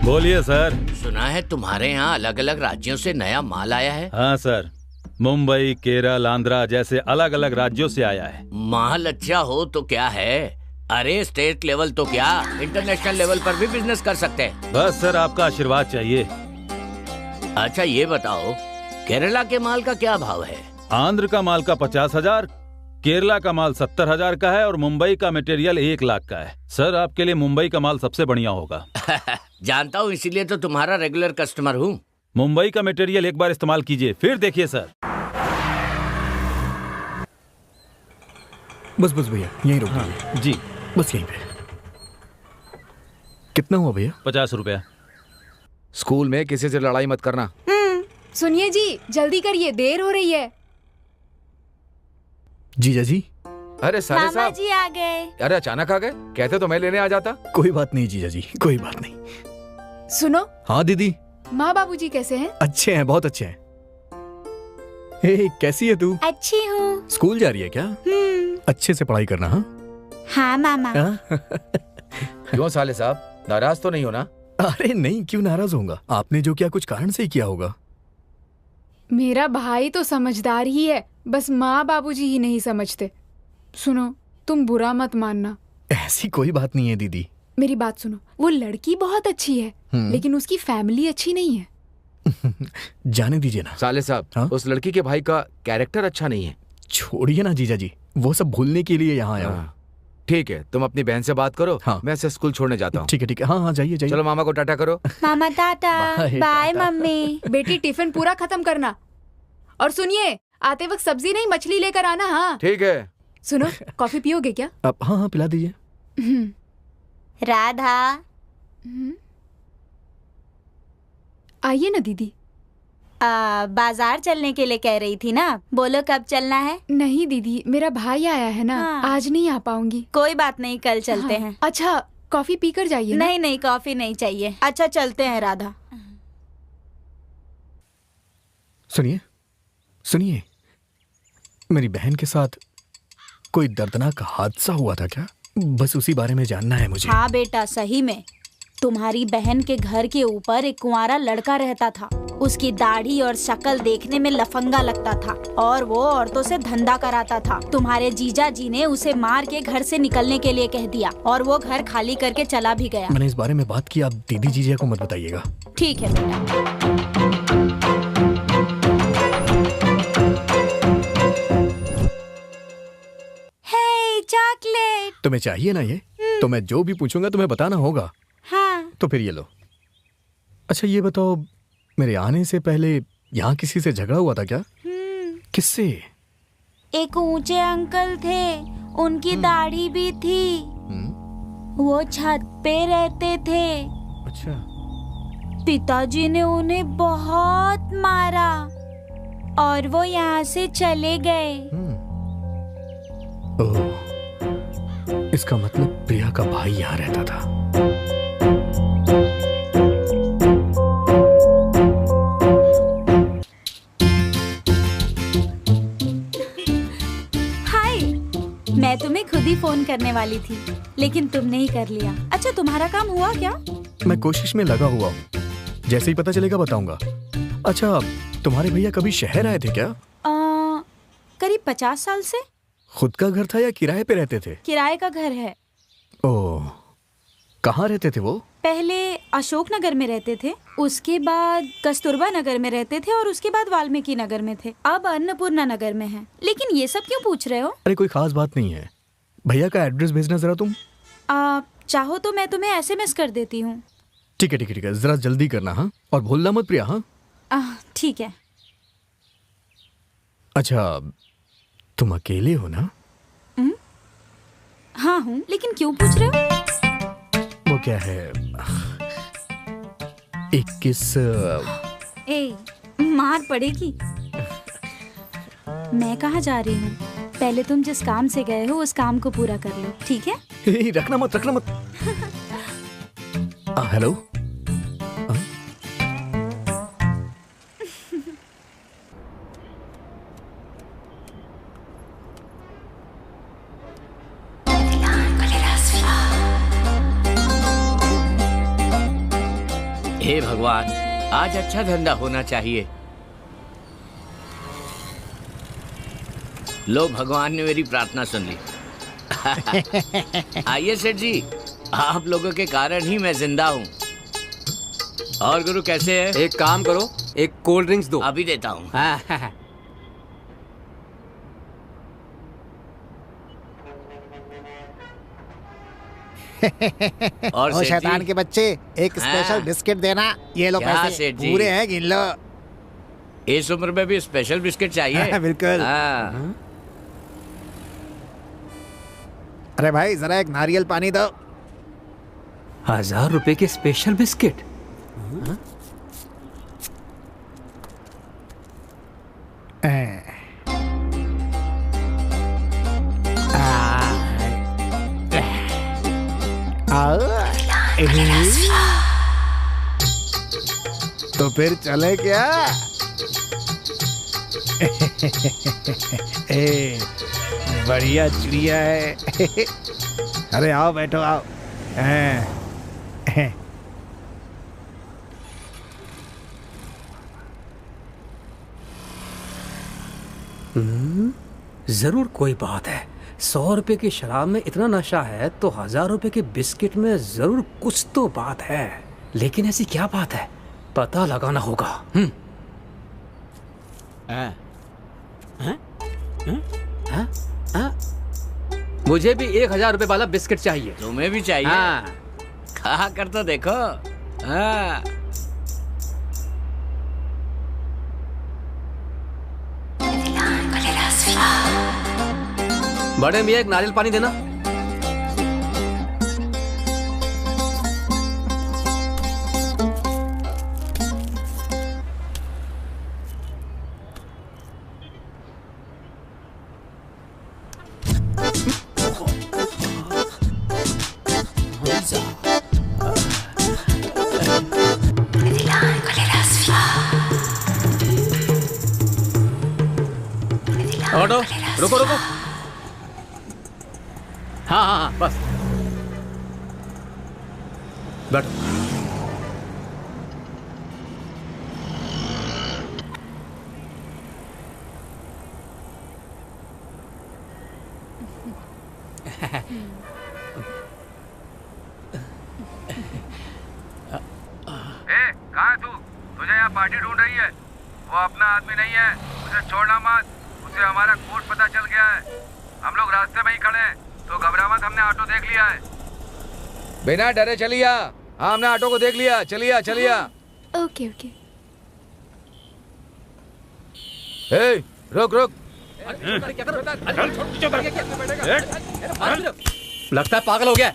बोलिए सर। सुना है तुम्हारे यहाँ अलग अलग राज्यों से नया माल आया है। हाँ सर, मुंबई, केरल, आंध्रा जैसे अलग अलग राज्यों से आया है। माल अच्छा हो तो क्या है, अरे स्टेट लेवल तो क्या इंटरनेशनल लेवल पर भी बिजनेस कर सकते हैं। बस सर आपका आशीर्वाद चाहिए। अच्छा ये बताओ, केरला के माल का क्या भाव है? आंध्र का माल का 50,000, केरला का माल 70,000 का है और मुंबई का मटेरियल 1 लाख का है। सर आपके लिए मुंबई का माल सबसे बढ़िया होगा। जानता हूँ, इसीलिए तो तुम्हारा रेगुलर कस्टमर हूँ। मुंबई का मटेरियल एक बार इस्तेमाल कीजिए, फिर देखिए सर। बस बस भैया यहीं रुक जाइए। जी बस यहीं पे। कितना हुआ भैया? 50 रुपया। स्कूल में किसी से लड़ाई मत करना। सुनिए जी, जल्दी करिए, देर हो रही है। जीजा जी। अरे साले साहब जी आ गए। अरे अचानक आ गए, कहते तो मैं लेने आ जाता। कोई बात नहीं जीजा जी, कोई बात नहीं। सुनो। हाँ दीदी। माँ बाबूजी कैसे हैं? अच्छे हैं, बहुत अच्छे हैं। हे कैसी है तू? अच्छी हूँ। स्कूल जा रही है क्या? अच्छे से पढ़ाई करना। हाँ हाँ मामा। क्यों साले साहब, नाराज तो नहीं हो ना? अरे नहीं, क्यों नाराज होऊंगा, आपने जो किया कुछ कारण से ही किया होगा। मेरा भाई तो समझदार ही है, बस माँ बाबूजी ही नहीं समझते। सुनो, तुम बुरा मत मानना। ऐसी कोई बात नहीं है दीदी। मेरी बात सुनो, वो लड़की बहुत अच्छी है लेकिन उसकी फैमिली अच्छी नहीं है। जाने दीजिए ना साले साहब, उस लड़की के भाई का कैरेक्टर अच्छा नहीं है। छोड़िए ना जीजा जी, वो सब भूलने के लिए यहाँ आया हूँ। ठीक है, तुम अपनी बहन से बात करो। मैं इसे स्कूल छोड़ने जाता हूँ। ठीक है ठीक है, हाँ हाँ जाइए जाइए। चलो मामा को टाटा करो। मामा टाटा। Bye mummy. बेटी टिफिन पूरा खत्म करना, और सुनिए आते वक्त सब्जी नहीं मछली लेकर आना। हाँ ठीक है। सुनो, कॉफी पियोगे क्या? अब हाँ हाँ पिला दीजिए। राधा आइए ना दीदी। बाजार चलने के लिए कह रही थी ना, बोलो कब चलना है? नहीं दीदी, मेरा भाई आया है ना। आज नहीं आ पाऊंगी। कोई बात नहीं, कल चलते हैं। अच्छा कॉफी पीकर जाइए ना। नहीं नहीं, कॉफी नहीं चाहिए। अच्छा चलते हैं राधा। सुनिए सुनिए, मेरी बहन के साथ कोई दर्दनाक हादसा हुआ था क्या? बस उसी बारे में जानना है मुझे। हाँ बेटा, सही में तुम्हारी बहन के घर के ऊपर एक कुंवारा लड़का रहता था। उसकी दाढ़ी और शक्ल देखने में लफंगा लगता था और वो औरतों से धंधा कराता था। तुम्हारे जीजा जी ने उसे मार के घर से निकलने के लिए कह दिया और वो घर खाली करके चला भी गया। मैंने इस बारे में बात की, आप दीदी जीजा को मत बताइएगा। ठीक है बेटा। चॉकलेट तुम्हें चाहिए ना ये? तो मैं जो भी पूछूंगा तुम्हें बताना होगा। हाँ। तो फिर ये लो। अच्छा ये बताओ, मेरे आने से पहले यहाँ किसी से झगड़ा हुआ था क्या? किससे? एक ऊंचे अंकल थे, उनकी दाढ़ी भी थी। वो छत पे रहते थे। अच्छा। पिताजी ने उन्हें बहुत मारा और वो यहाँ से चले गए। ओह, इसका मतलब प्रिया का भाई यहाँ रहता था। हाय, मैं तुम्हें खुद ही फोन करने वाली थी, लेकिन तुमने ही कर लिया। अच्छा तुम्हारा काम हुआ क्या? मैं कोशिश में लगा हुआ हूँ, जैसे ही पता चलेगा बताऊंगा। अच्छा, तुम्हारे भैया कभी शहर आए थे क्या? करीब 50 साल से। खुद का घर था या किराए पे रहते थे? किराए का घर है। ओह, कहाँ रहते थे वो? पहले अशोक नगर में रहते थे, उसके बाद कस्तूरबा नगर में रहते थे और उसके बाद वाल्मीकि नगर में थे। अब अन्नपूर्णा नगर में हैं। लेकिन ये सब क्यों पूछ रहे हो? अरे कोई खास बात नहीं है। भैया का एड्रेस भेजना जरा तुम। चाहो तो मैं तुम्हें SMS कर देती हूँ। ठीक है ठीक है ठीक है, जरा जल्दी करना। हाँ, और भूलना मत प्रिया। हाँ ठीक है। अच्छा, तुम अकेले हो ना? हाँ हूँ, लेकिन क्यों पूछ रहे हो? वो क्या है, 21 मार पड़ेगी। मैं कहाँ जा रही हूँ? पहले तुम जिस काम से गए हो उस काम को पूरा कर लो, ठीक है? रखना मत रखना मत। हेलो। हे भगवान, आज अच्छा धंधा होना चाहिए। लो, भगवान ने मेरी प्रार्थना सुन ली। आइए सेठ जी, आप लोगों के कारण ही मैं जिंदा हूँ। और गुरु कैसे है? एक काम करो, एक कोल्ड ड्रिंक्स दो। अभी देता हूँ। और सेठ शैतान जी? के बच्चे, एक स्पेशल बिस्किट देना। ये लो क्या पैसे, सेठ जी? पूरे हैं, गिन लो। इस उम्र में भी स्पेशल बिस्किट चाहिए? बिल्कुल। हाँ। अरे भाई जरा एक नारियल पानी दो। 1000 रुपए के स्पेशल बिस्किट? तो फिर चले क्या? बढ़िया चिड़िया है। अरे आओ बैठो आओ। जरूर कोई बात है। 100 रुपए की शराब में इतना नशा है तो 1000 रुपए के बिस्किट में जरूर कुछ तो बात है। लेकिन ऐसी क्या बात है? पता लगाना होगा। मुझे भी 1000 रुपए वाला बिस्किट चाहिए। तुम्हें भी चाहिए? हाँ। खा कर तो देखो। हाँ। बड़े मियाँ एक नारियल पानी देना। ऑटो रुको रुको। हाँ हाँ हाँ बस बैठो। कहाँ है तू? तुझे यहाँ पार्टी ढूंढ रही है। वो अपना आदमी नहीं है, उसे छोड़ना मत। उसे हमारा कोड पता चल गया है। हम लोग रास्ते में ही खड़े हैं, तो घबरा मत। हमने ऑटो देख लिया है। बिना डरे चलिया। हाँ हमने ऑटो को देख लिया। चलिया चलिया। Okay okay. ए, रुक रुक। लगता है पागल हो गया।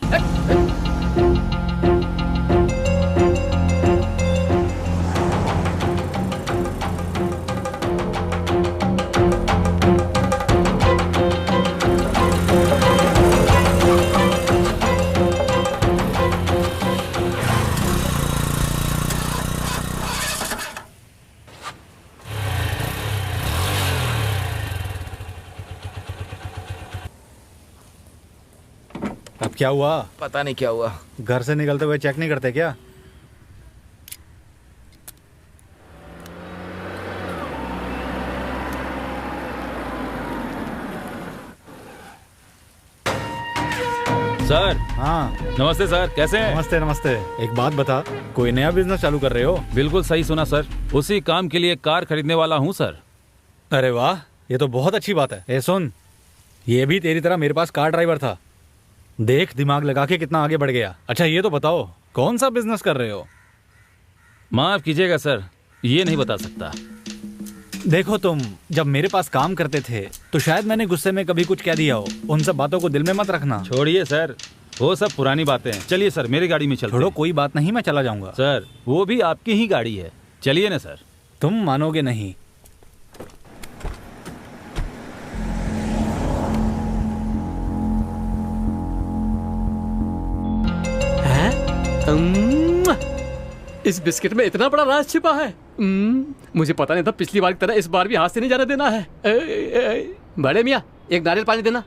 अब क्या हुआ? पता नहीं क्या हुआ। घर से निकलते हुए चेक नहीं करते क्या? सर। हाँ नमस्ते सर, कैसे हैं? नमस्ते नमस्ते। एक बात बता, कोई नया बिजनेस चालू कर रहे हो? बिल्कुल सही सुना सर, उसी काम के लिए कार खरीदने वाला हूँ सर। अरे वाह, ये तो बहुत अच्छी बात है। ए सुन, ये भी तेरी तरह मेरे पास कार ड्राइवर था। देख दिमाग लगा के कितना आगे बढ़ गया। अच्छा ये तो बताओ, कौन सा बिजनेस कर रहे हो? माफ कीजिएगा सर, ये नहीं बता सकता। देखो तुम जब मेरे पास काम करते थे तो शायद मैंने गुस्से में कभी कुछ कह दिया हो। उन सब बातों को दिल में मत रखना। छोड़िए सर, वो सब पुरानी बातें हैं। चलिए सर, मेरी गाड़ी में चलते हैं। छोड़ो, कोई बात नहीं, मैं चला जाऊंगा। सर वो भी आपकी ही गाड़ी है, चलिए ना सर। तुम मानोगे नहीं। इस बिस्किट में इतना बड़ा राज छिपा है। मुझे पता नहीं था। पिछली बार की तरह इस बार भी हाथ से नहीं जाने देना है। बड़े मियाँ एक नारियल पानी देना।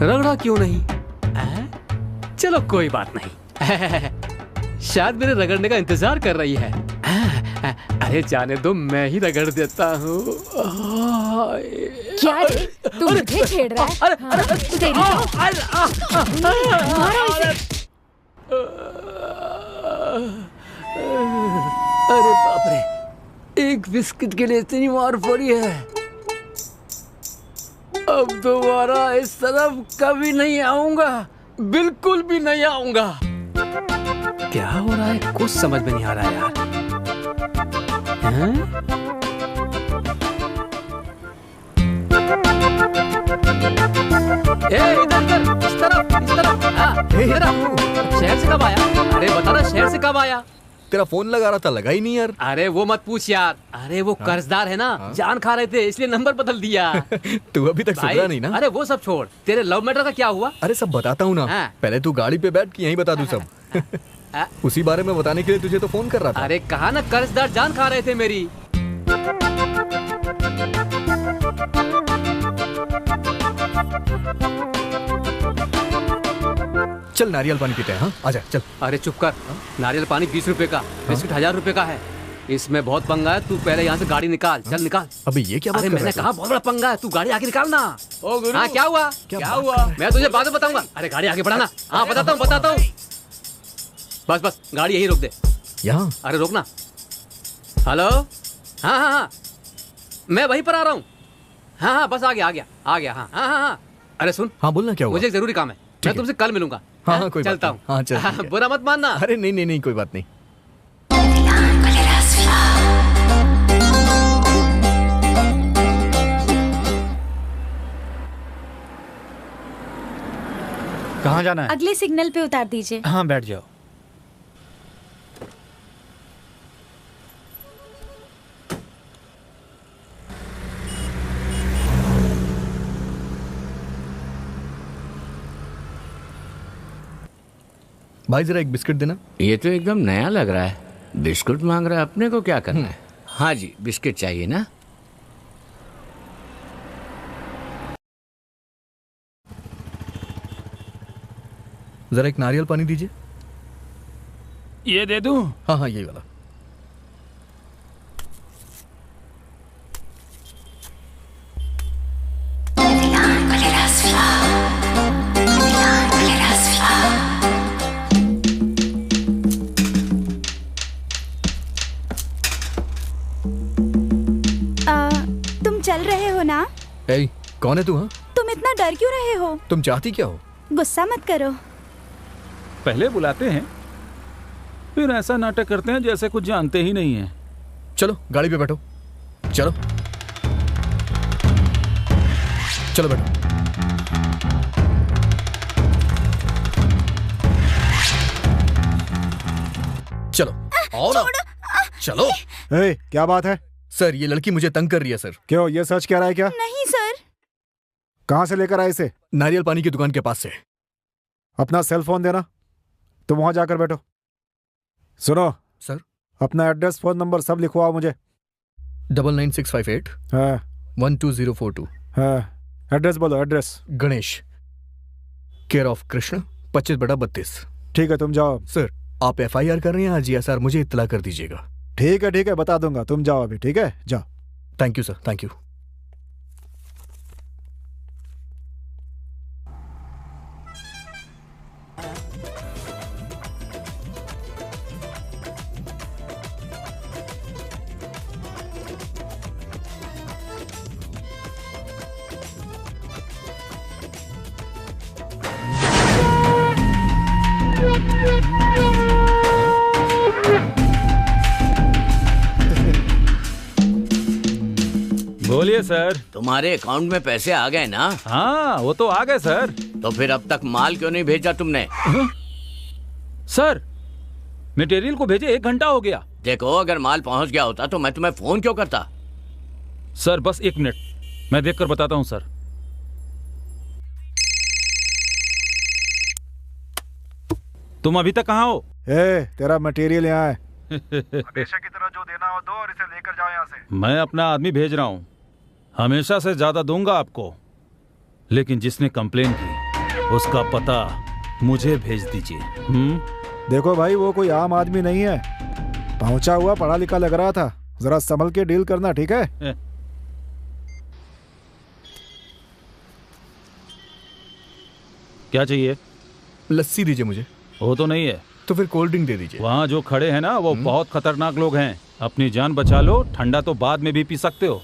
रगड़ा क्यों नहीं? चलो कोई बात नहीं। शायद मेरे रगड़ने का इंतजार कर रही है। अरे जाने दो, मैं ही रगड़ देता हूँ। क्या रे? तू मुझे छेड़ रहा है? अरे बाप रे, एक बिस्किट के लिए इतनी मार पड़ी है। अब दोबारा इस तरफ कभी नहीं आऊंगा, बिल्कुल भी नहीं आऊंगा। क्या हो रहा है कुछ समझ में नहीं आ रहा यार। इधर इस तरफ इधर। शहर से कब आया? अरे बता ना, शहर से कब आया? तेरा फोन लगा रहा था, लगा ही नहीं यार। अरे वो मत पूछ यार। अरे वो कर्जदार है ना, जान खा रहे थे इसलिए नंबर बदल दिया। तू अभी तक सुधरा नहीं ना? अरे वो सब छोड़, तेरे लव मैटर का क्या हुआ? अरे सब बताता हूँ ना। पहले तू गाड़ी पे बैठ के यहीं बता दूं सब। उसी बारे में बताने के लिए तुझे तो फोन कर रहा था। अरे कहा ना, कर्जदार जान खा रहे थे मेरी। चल नारियल पानी पीते हैं। हाँ आजा चल। अरे चुप कर, नारियल पानी 20 रुपए का, बिस्किट 1000 रुपए का है। इसमें बहुत पंगा है, तू पहले यहाँ से गाड़ी निकाल। चल निकाल। अबे ये क्या बात अरे कर मैंने रहा कहा बहुत बड़ा पंगा है, तू गाड़ी आगे निकाल ना। ओ गुरु। हाँ क्या हुआ? क्या हुआ? मैं तुझे बाद में बताऊंगा। अरे गाड़ी आगे बढ़ाना। हाँ बताता हूँ। बस बस गाड़ी यही रोक दे। यहाँ? अरे रोकना। हेलो। हाँ, मैं वहीं पर आ रहा हूँ। हाँ बस आ गया। हाँ। अरे सुन। हाँ बोलना, क्या हुआ? मुझे एक जरूरी काम है, मैं तुमसे कल मिलूंगा। हाँ कोई चलता हूँ। हाँ चल। बुरा मत मानना। अरे नहीं कोई बात नहीं। कहाँ जाना है? अगले सिग्नल पे उतार दीजिए। हाँ बैठ जाओ। भाई जरा एक बिस्किट देना। ये तो एकदम नया लग रहा है। बिस्कुट मांग रहा है, अपने को क्या करना है? हाँ जी, बिस्किट चाहिए ना? जरा एक नारियल पानी दीजिए। ये दे दूं? हाँ यही वाला। तुम चल रहे हो ना? ए, कौन है तू? हाँ तुम इतना डर क्यों रहे हो? तुम चाहती क्या हो? गुस्सा मत करो। पहले बुलाते हैं, फिर ऐसा नाटक करते हैं जैसे कुछ जानते ही नहीं हैं। चलो गाड़ी पे बैठो। चलो बैठो। चलो आओ ना। चलो। ए, क्या बात है? सर ये लड़की मुझे तंग कर रही है सर। क्यों, ये सच कह रहा है क्या? नहीं सर। कहाँ से लेकर आए इसे? नारियल पानी की दुकान के पास से। अपना सेल फोन देना, तुम वहां जाकर बैठो। सुनो सर, अपना एड्रेस, फोन नंबर सब लिखवाओ मुझे। 99658 12042। हाँ एड्रेस बोलो। Address? Ganesh, care of Krishna, 25/32। ठीक है तुम जाओ। सर आप FIR कर रहे हैं आज? सर मुझे इत्तला कर दीजिएगा। ठीक है बता दूंगा, तुम जाओ अभी। ठीक है जाओ। Thank you sir, thank you. बोलिए सर। तुम्हारे अकाउंट में पैसे आ गए ना? हाँ वो तो आ गए सर। तो फिर अब तक माल क्यों नहीं भेजा तुमने? सर मटेरियल को भेजे 1 घंटा हो गया। देखो अगर माल पहुंच गया होता तो मैं तुम्हें फोन क्यों करता? सर बस 1 मिनट, मैं देखकर बताता हूँ सर। तुम अभी तक कहाँ हो? तेरा मटेरियल यहाँ है। हमेशा की तरह जो देना हो दो और इसे लेकर जाओ यहाँ से। मैं अपना आदमी भेज रहा हूँ, हमेशा से ज्यादा दूंगा आपको, लेकिन जिसने कंप्लेन की उसका पता मुझे भेज दीजिए। देखो भाई, वो कोई आम आदमी नहीं है, पहुंचा हुआ पढ़ा लिखा लग रहा था। जरा संभल के डील करना, ठीक है? क्या चाहिए? लस्सी दीजिए मुझे। वो तो नहीं है। तो फिर कोल्ड ड्रिंक दे दीजिए। वहाँ जो खड़े हैं ना वो बहुत खतरनाक लोग हैं, अपनी जान बचा लो, ठंडा तो बाद में भी पी सकते हो।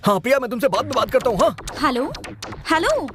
हाँ प्रिया, मैं तुमसे बाद में बात करता हूँ। हाँ हेलो हेलो।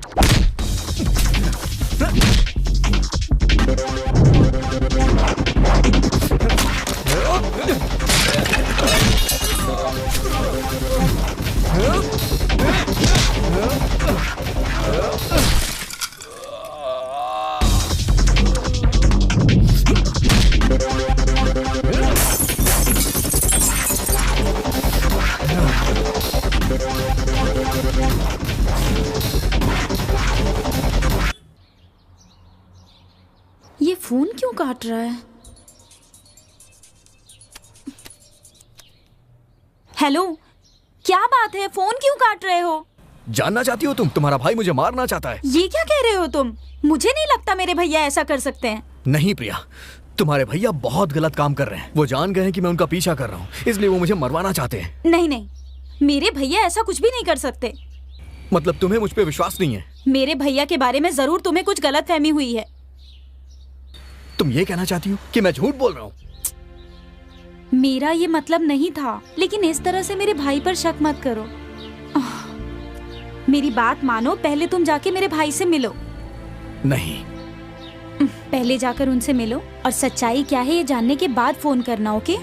ये फोन क्यों काट रहा है? हेलो, क्या बात है? फोन क्यों काट रहे हो? जानना चाहती हो तुम? तुम्हारा भाई मुझे मारना चाहता है। ये क्या कह रहे हो तुम? मुझे नहीं लगता मेरे भैया ऐसा कर सकते हैं। नहीं प्रिया, तुम्हारे भैया बहुत गलत काम कर रहे हैं। वो जान गए हैं कि मैं उनका पीछा कर रहा हूँ, इसलिए वो मुझे मरवाना चाहते हैं। नहीं नहीं, मेरे भैया ऐसा कुछ भी नहीं कर सकते। मतलब तुम्हें मुझ पे विश्वास नहीं है? मेरे भैया के बारे में जरूर तुम्हें कुछ गलतफहमी हुई है। तुम ये कहना चाहती हो कि मैं झूठ बोल रहा हूँ? मेरा ये मतलब नहीं था, लेकिन इस तरह से मेरे भाई पर शक मत करो। मेरी बात मानो, पहले तुम जाके मेरे भाई से मिलो। नहीं, पहले जाकर उनसे मिलो और सच्चाई क्या है ये जानने के बाद फोन करना, ओके?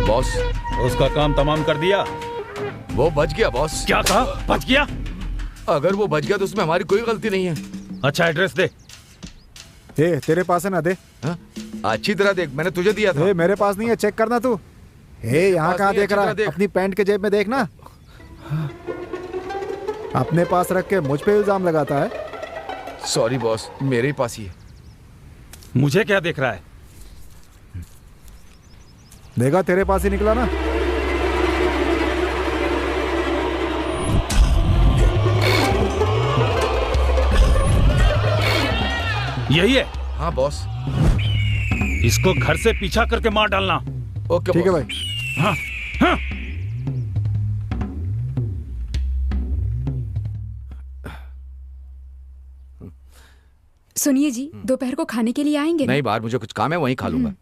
बॉस, उसका काम तमाम कर दिया। वो बच गया बॉस। क्या कहा? बच गया? अगर वो बच गया तो उसमें हमारी कोई गलती नहीं है। अच्छा, एड्रेस दे। तेरे पास है ना? दे। अच्छी तरह देख, मैंने तुझे दिया था। मेरे पास नहीं है, चेक करना तू। यहाँ कहाँ देख रहा है? अपनी पैंट के जेब में देखना। अपने पास रख के मुझ पे इल्जाम लगाता है। सॉरी बॉस, मेरे ही पास ही है। मुझे क्या देख रहा है? देखा, तेरे पास ही निकला ना। यही है? हाँ बॉस। इसको घर से पीछा करके मार डालना। ओके ठीक है भाई। हाँ, हाँ। सुनिए जी, दोपहर को खाने के लिए आएंगे ना? नहीं, बाहर मुझे कुछ काम है, वहीं खा लूंगा।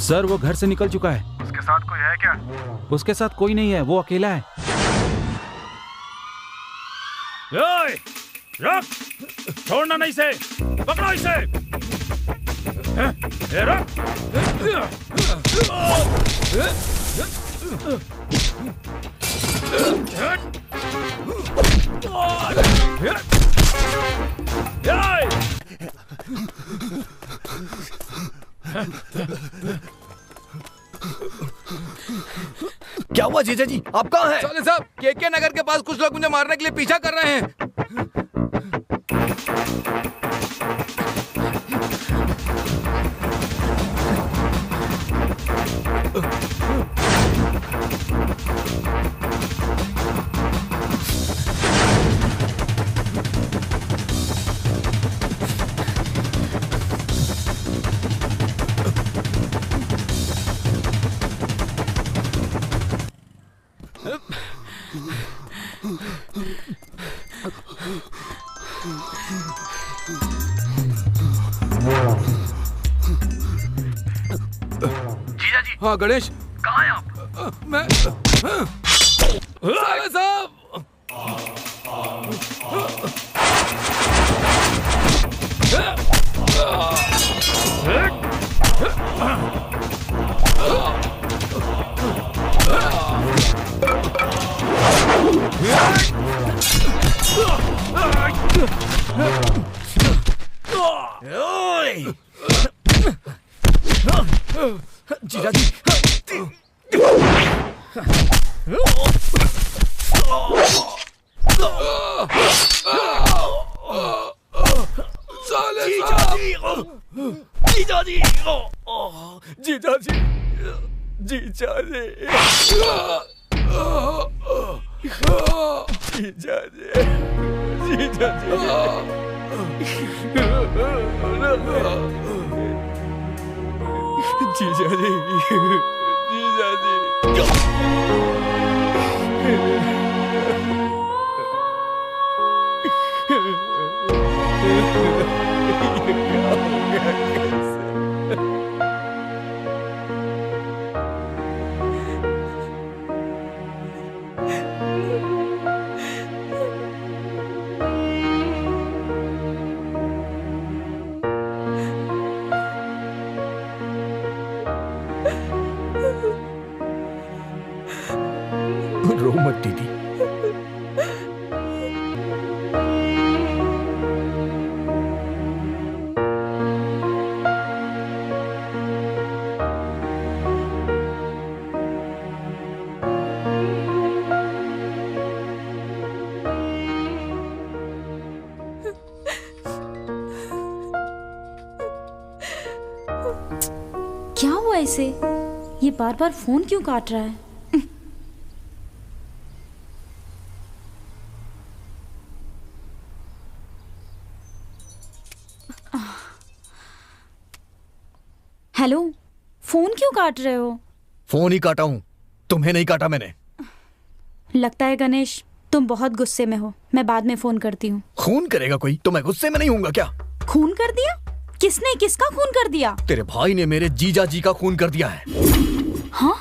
सर, वो घर से निकल चुका है। उसके साथ कोई है क्या? उसके साथ कोई नहीं है, वो अकेला है। ओए, रख! छोड़ना नहीं इसे, पकड़ो इसे। रख! क्या हुआ जीजा जी, आप कहाँ हैं? साले साहब, के नगर के पास कुछ लोग मुझे मारने के लिए पीछा कर रहे हैं। जीजा जी। हाँ गणेश, कहाँ हैं आप? मैं साले साहब। जीजा जी, साले जीजा जी, जीजा जी, जीजा जी, जीजा जी, जीजा जी, जीजा जी, जीजा जी। रो मत दीदी। क्या हुआ इसे? ये बार बार फोन क्यों काट रहा है? हेलो, फोन क्यों काट रहे हो? फोन ही काटा हूं, तुम्हें नहीं काटा मैंने। लगता है गणेश तुम बहुत गुस्से में हो। मैं बाद में फोन करती हूँ। खून करेगा कोई तो मैं गुस्से में नहीं हूँगा क्या? खून कर दिया? किसने किसका खून कर दिया? तेरे भाई ने मेरे जीजा जी का खून कर दिया है। हाँ?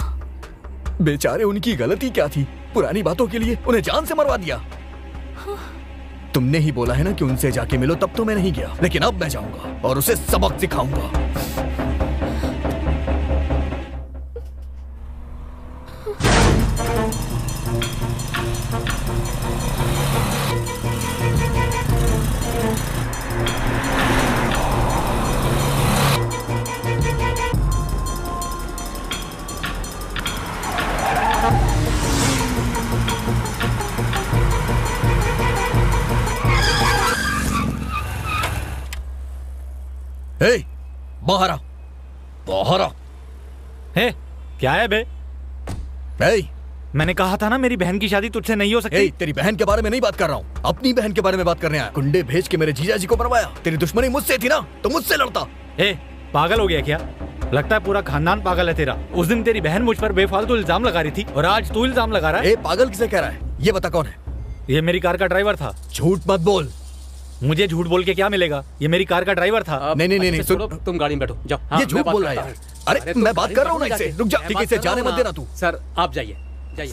बेचारे, उनकी गलती क्या थी? पुरानी बातों के लिए उन्हें जान से मरवा दिया। हाँ। तुमने ही बोला है ना कि उनसे जाके मिलो, तब तो मैं नहीं गया, लेकिन अब मैं जाऊंगा और उसे सबक सिखाऊंगा। हे, बाहर आ, बाहर आ। हे, क्या है बे? हे, मैंने कहा था ना मेरी बहन की शादी तुझसे नहीं हो सकती। तेरी बहन के बारे में नहीं बात कर रहा हूँ, अपनी बहन के बारे में बात करने आया। गुंडे भेज के मेरे जीजा जी को मरवाया। तेरी दुश्मनी मुझसे थी ना, तो मुझसे लड़ता। हे, पागल हो गया क्या? लगता है पूरा खानदान पागल है तेरा। उस दिन तेरी बहन मुझ पर बेफालतू इल्जाम लगा रही थी और आज तू इल्जाम लगा रहा है। पागल किसे कह रहा है? ये बता कौन है? ये मेरी कार का ड्राइवर था। झूठ मत बोल। मुझे झूठ बोल के क्या मिलेगा? ये मेरी कार का ड्राइवर था। नहीं, सुनो, तुम गाड़ी में बैठो, जाओ। ये झूठ बोल रहा है। अरे मैं बात कर रहा हूँ ना इससे। रुक जा, ठीक है, इसे जाने मत देना तू। सर आप जाइए।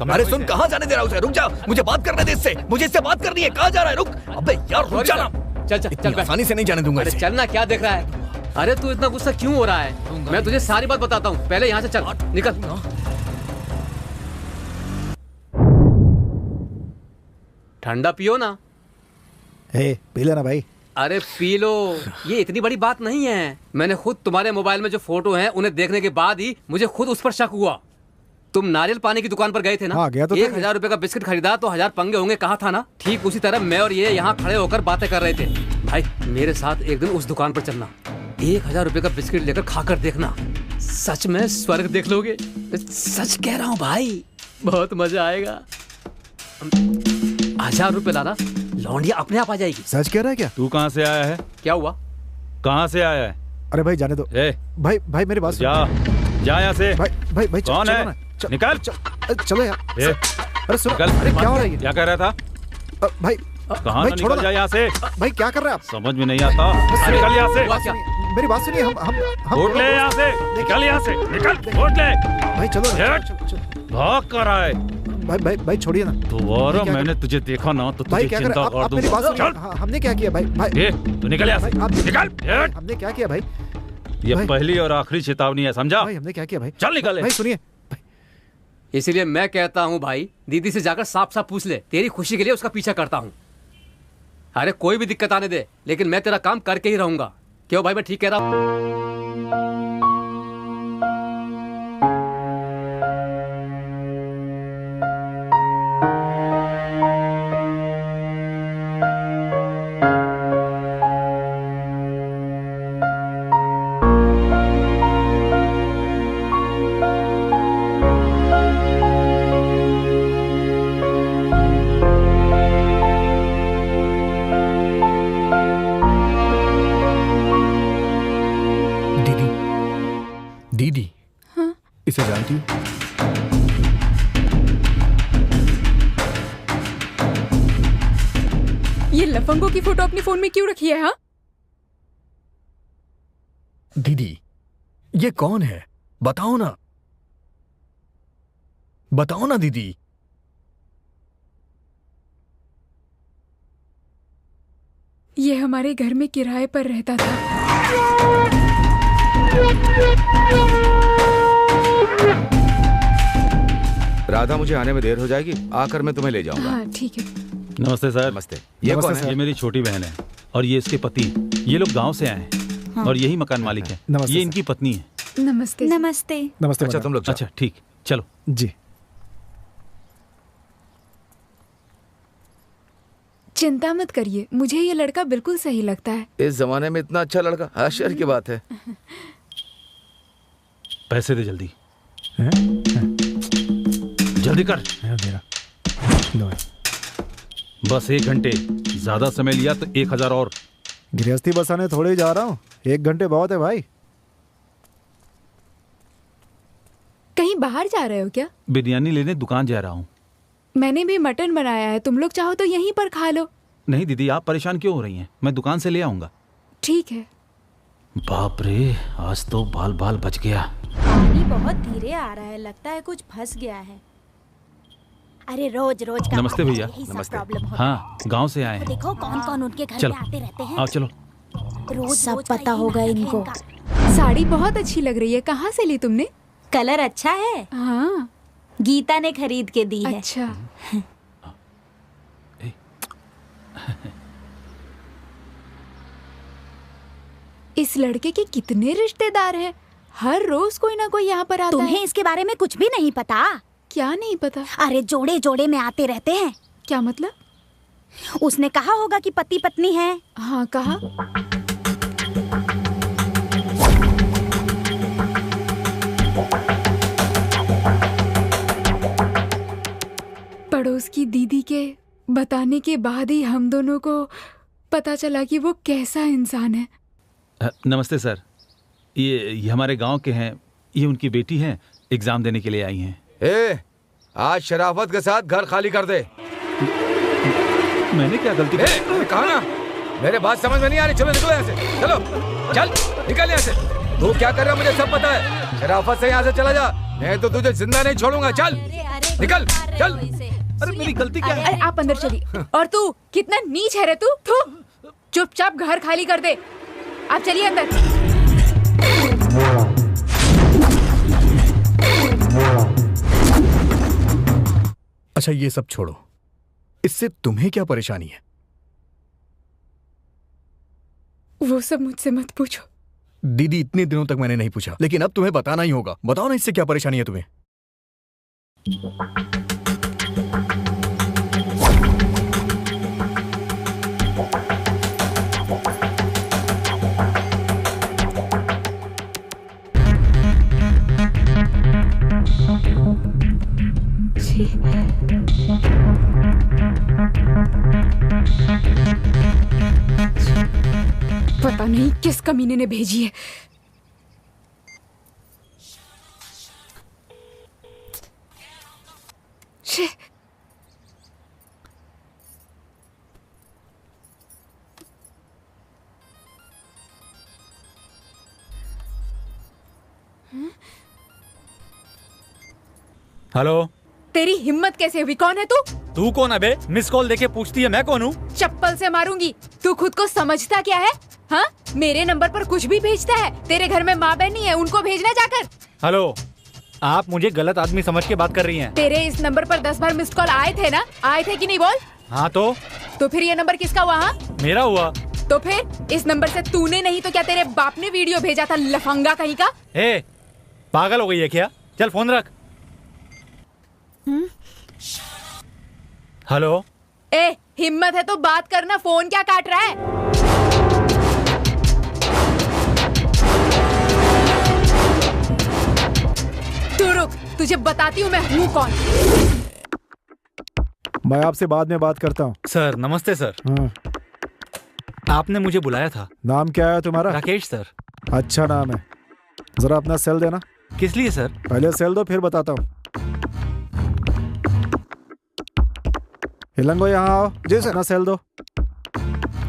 अरे सुन, कहाँ जाने दे रहा उसे? रुक जा, मुझे बात करने दे इससे। मुझे इससे बात करनी है। कहाँ जा रहा है? रुक। अबे यार रुक जा ना। चल आसानी से नहीं जाने दूंगा। चलना, क्या देख रहा है? अरे तू इतना गुस्सा क्यों हो रहा है? मैं तुझे सारी बात बताता हूँ, पहले यहाँ से चल, निकल। ठंडा पियो ना। पी लेना भाई। अरे पी लो, ये इतनी बड़ी बात नहीं है। मैंने खुद तुम्हारे मोबाइल में जो फोटो हैं उन्हें देखने के बाद ही मुझे खुद उस पर शक हुआ। तुम नारियल पानी की दुकान पर गए थे ना? हाँ, गया तो 1000 रुपए का बिस्किट खरीदा तो 1000 पंगे होंगे, कहा था ना? ठीक उसी तरह मैं और ये यहाँ खड़े होकर बातें कर रहे थे। भाई मेरे साथ एक दिन उस दुकान पर चलना, 1000 रुपए का बिस्किट लेकर खाकर देखना, सच में स्वर्ग देख लोगे। सच कह रहा हूँ भाई, बहुत मजा आएगा। 1000 रुपए लाना, लौंडिया अपने आप आ जाएगी। सच कह रहा है क्या? तू कहाँ से आया है? क्या हुआ? कहाँ से आया है? अरे भाई जाने दो। भाई मेरी बात जा यहाँ से। भाई कौन है? निकल। चलो यार। अरे सुनो, निकल। अरे क्या हो रहा है? क्या कह रहा था? भाई कहाँ निकल जा यहाँ से। भाई क्या कर रहे हैं आप? समझ में नहीं आता। निकल यहाँ से। मेरी बात सुनिए। हम वोट ले यहाँ से। निकल यहाँ से, निकल। वोट ले भाई। चलो भाग कर रहा है। भाई छोड़िए ना। दोबारा मैंने तुझे देखा ना तो तुझे चिंता कर दूंगा। हमने क्या किया भाई? तू निकल यहाँ से, निकल। हमने क्या किया भाई? ये पहली और आखिरी चेतावनी है, समझा? भाई हमने क्या किया भाई? चल निकल। भाई सुनिए, इसीलिए मैं कहता हूँ भाई, दीदी से जाकर साफ साफ पूछ ले। तेरी खुशी के लिए उसका पीछा करता हूँ। अरे कोई भी दिक्कत आने दे, लेकिन मैं तेरा काम करके ही रहूंगा। क्यों भाई, मैं ठीक कह रहा हूँ? इसे जानती हो? ये लफंगों की फोटो अपनी फोन में क्यों रखी है? हाँ दीदी, ये कौन है? बताओ ना, बताओ ना दीदी। ये हमारे घर में किराए पर रहता था। राधा, मुझे आने में देर हो जाएगी, आकर मैं तुम्हें ले जाऊंगा। हाँ ठीक है। नमस्ते सर। नमस्ते। ये कौन है? ये मेरी छोटी बहन है और ये इसके पति। ये लोग गांव से आए हैं। हाँ। और यही मकान मालिक है। ये इनकी पत्नी है। नमस्ते। नमस्ते। नमस्ते। अच्छा, तुम लोग अच्छा ठीक, चलो। जी। चिंता मत करिए, मुझे ये लड़का बिल्कुल सही लगता है। इस जमाने में इतना अच्छा लड़का, आश्चर्य की बात है। पैसे दे जल्दी। जल्दी कर। बस 1 घंटे, ज्यादा समय लिया तो 1000 और। गृहस्थी बसाने थोड़े ही जा रहा हूँ, 1 घंटे बहुत है भाई। कहीं बाहर जा रहे हो क्या? बिरयानी लेने दुकान जा रहा हूँ। मैंने भी मटन बनाया है, तुम लोग चाहो तो यहीं पर खा लो। नहीं दीदी, आप परेशान क्यों हो रही हैं? मैं दुकान से ले आऊंगा। ठीक है। बाप रे, आज तो बाल बाल बच गया। पानी बहुत धीरे आ रहा है, लगता है कुछ फंस गया है। अरे रोज रोज का नमस्ते भैया। नमस्ते। हाँ, गांव से आए हैं। देखो कौन कौन उनके घर चलो। में आते रहते हैं। आओ चलो। रोज सब पता होगा इनको। साड़ी बहुत अच्छी लग रही है, कहाँ से ली तुमने? कलर अच्छा है। हाँ, गीता ने खरीद के दी है। अच्छा। इस लड़के के कितने रिश्तेदार हैं? हर रोज कोई ना कोई यहाँ पर आता है। तुम्हें इसके बारे में कुछ भी नहीं पता? क्या नहीं पता? अरे जोड़े जोड़े में आते रहते हैं। क्या मतलब? उसने कहा होगा कि पति पत्नी है। हाँ कहा। पड़ोस की दीदी के बताने के बाद ही हम दोनों को पता चला कि वो कैसा इंसान है। नमस्ते सर, ये हमारे गांव के हैं। ये उनकी बेटी हैं, एग्जाम देने के लिए आई हैं। आज शराफत के साथ घर खाली कर दे। मैंने क्या गलती की? कहा ना, मेरे बात समझ में नहीं आ रही। चलो निकलो यहाँ से, चलो चल निकल यहाँ से। तू क्या कर रहा है मुझे सब पता है। शराफत से यहाँ से चला जा, नहीं तो तुझे जिंदा नहीं छोड़ूंगा। चल निकल, चल। अरे मेरी गलती क्या है? अरे आप अंदर चलिए। और तू कितना नीच है रे तू। चुपचाप घर खाली कर दे। आप चलिए अंदर। अच्छा ये सब छोड़ो, इससे तुम्हें क्या परेशानी है? वो सब मुझसे मत पूछो। दीदी, इतने दिनों तक मैंने नहीं पूछा, लेकिन अब तुम्हें बताना ही होगा। बताओ ना, इससे क्या परेशानी है तुम्हें? पता नहीं किस कमीने ने भेजी है। हेलो। तेरी हिम्मत कैसे हुई? कौन है तू? तू कौन है बे? मिस कॉल देके पूछती है मैं कौन हूँ? चप्पल से मारूंगी। तू खुद को समझता क्या है? हाँ, मेरे नंबर पर कुछ भी भेजता है। तेरे घर में माँ बहन नहीं है, उनको भेजना जाकर। हेलो, आप मुझे गलत आदमी समझ के बात कर रही हैं। तेरे इस नंबर पर 10 बार मिस्ड कॉल आए थे ना? आए थे कि नहीं बोल? हाँ तो फिर ये नंबर किसका हुआ? हाँ? मेरा हुआ। तो फिर इस नंबर से तूने नहीं तो क्या तेरे बाप ने वीडियो भेजा था, लफंगा कहीं का? पागल हो गई है क्या? चल फोन रख। हेलो। हिम्मत है तो बात करना, फोन क्या काट रहा है? तू रुक, तुझे बताती हूँ मैं हूँ कौन। मैं आपसे बाद में बात करता हूँ। सर नमस्ते सर। हाँ। आपने मुझे बुलाया था। नाम क्या है तुम्हारा? राकेश सर। अच्छा नाम है। जरा अपना सेल देना। किस लिए सर? पहले सेल दो फिर बताता हूँ। हिलंगो यहाँ आओ। जी सर। ना सेल दो।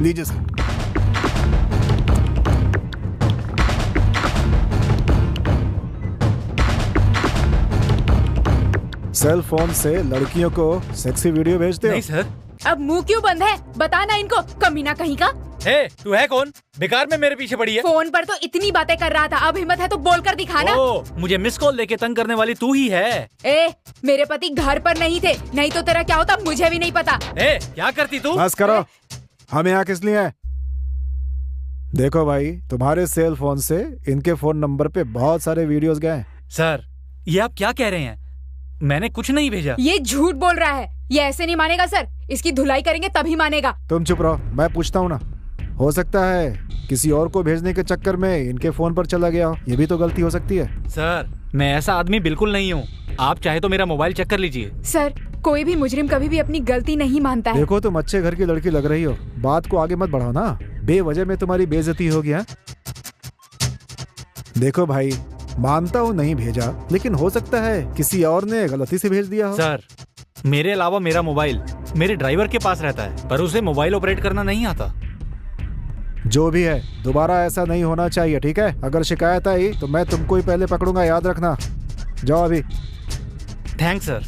लीजिए सर। सेल फोन से लड़कियों को सेक्सी वीडियो भेजते हो? नहीं सर। अब मुंह क्यों बंद है? बताना इनको, कमीना कहीं का। हे, तू है कौन? बेकार में मेरे पीछे पड़ी है। फोन पर तो इतनी बातें कर रहा था, अब हिम्मत है तो बोलकर दिखाना। मुझे मिस कॉल लेके तंग करने वाली तू ही है। ए, मेरे पति घर पर नहीं थे, नहीं तो तेरा क्या होता मुझे भी नहीं पता। ए, क्या करती तू? बस करो। हम यहाँ किस लिए हैं? देखो भाई, तुम्हारे सेल फोन से इनके फोन नंबर पे बहुत सारे वीडियोस गए। सर, ये आप क्या कह रहे हैं? मैंने कुछ नहीं भेजा। ये झूठ बोल रहा है, ये ऐसे नहीं मानेगा सर। इसकी धुलाई करेंगे तभी मानेगा। तुम चुप रहो, मैं पूछता हूँ ना। हो सकता है किसी और को भेजने के चक्कर में इनके फोन पर चला गया हो, ये भी तो गलती हो सकती है। सर, मैं ऐसा आदमी बिल्कुल नहीं हूँ। आप चाहे तो मेरा मोबाइल चेक कर लीजिए। सर, कोई भी मुजरिम कभी भी अपनी गलती नहीं मानता है। देखो, तुम अच्छे घर की लड़की लग रही हो, बात को आगे मत बढ़ाओ ना, बेवजह में तुम्हारी बेइज्जती हो गया। देखो भाई, मानता हूँ नहीं भेजा, लेकिन हो सकता है किसी और ने गलती से भेज दिया हो। सर, मेरे अलावा मेरा मोबाइल मेरे ड्राइवर के पास रहता है, पर उसे मोबाइल ऑपरेट करना नहीं आता। जो भी है, दोबारा ऐसा नहीं होना चाहिए, ठीक है? अगर शिकायत आई तो मैं तुमको ही पहले पकड़ूंगा, याद रखना। जाओ अभी। Thanks sir.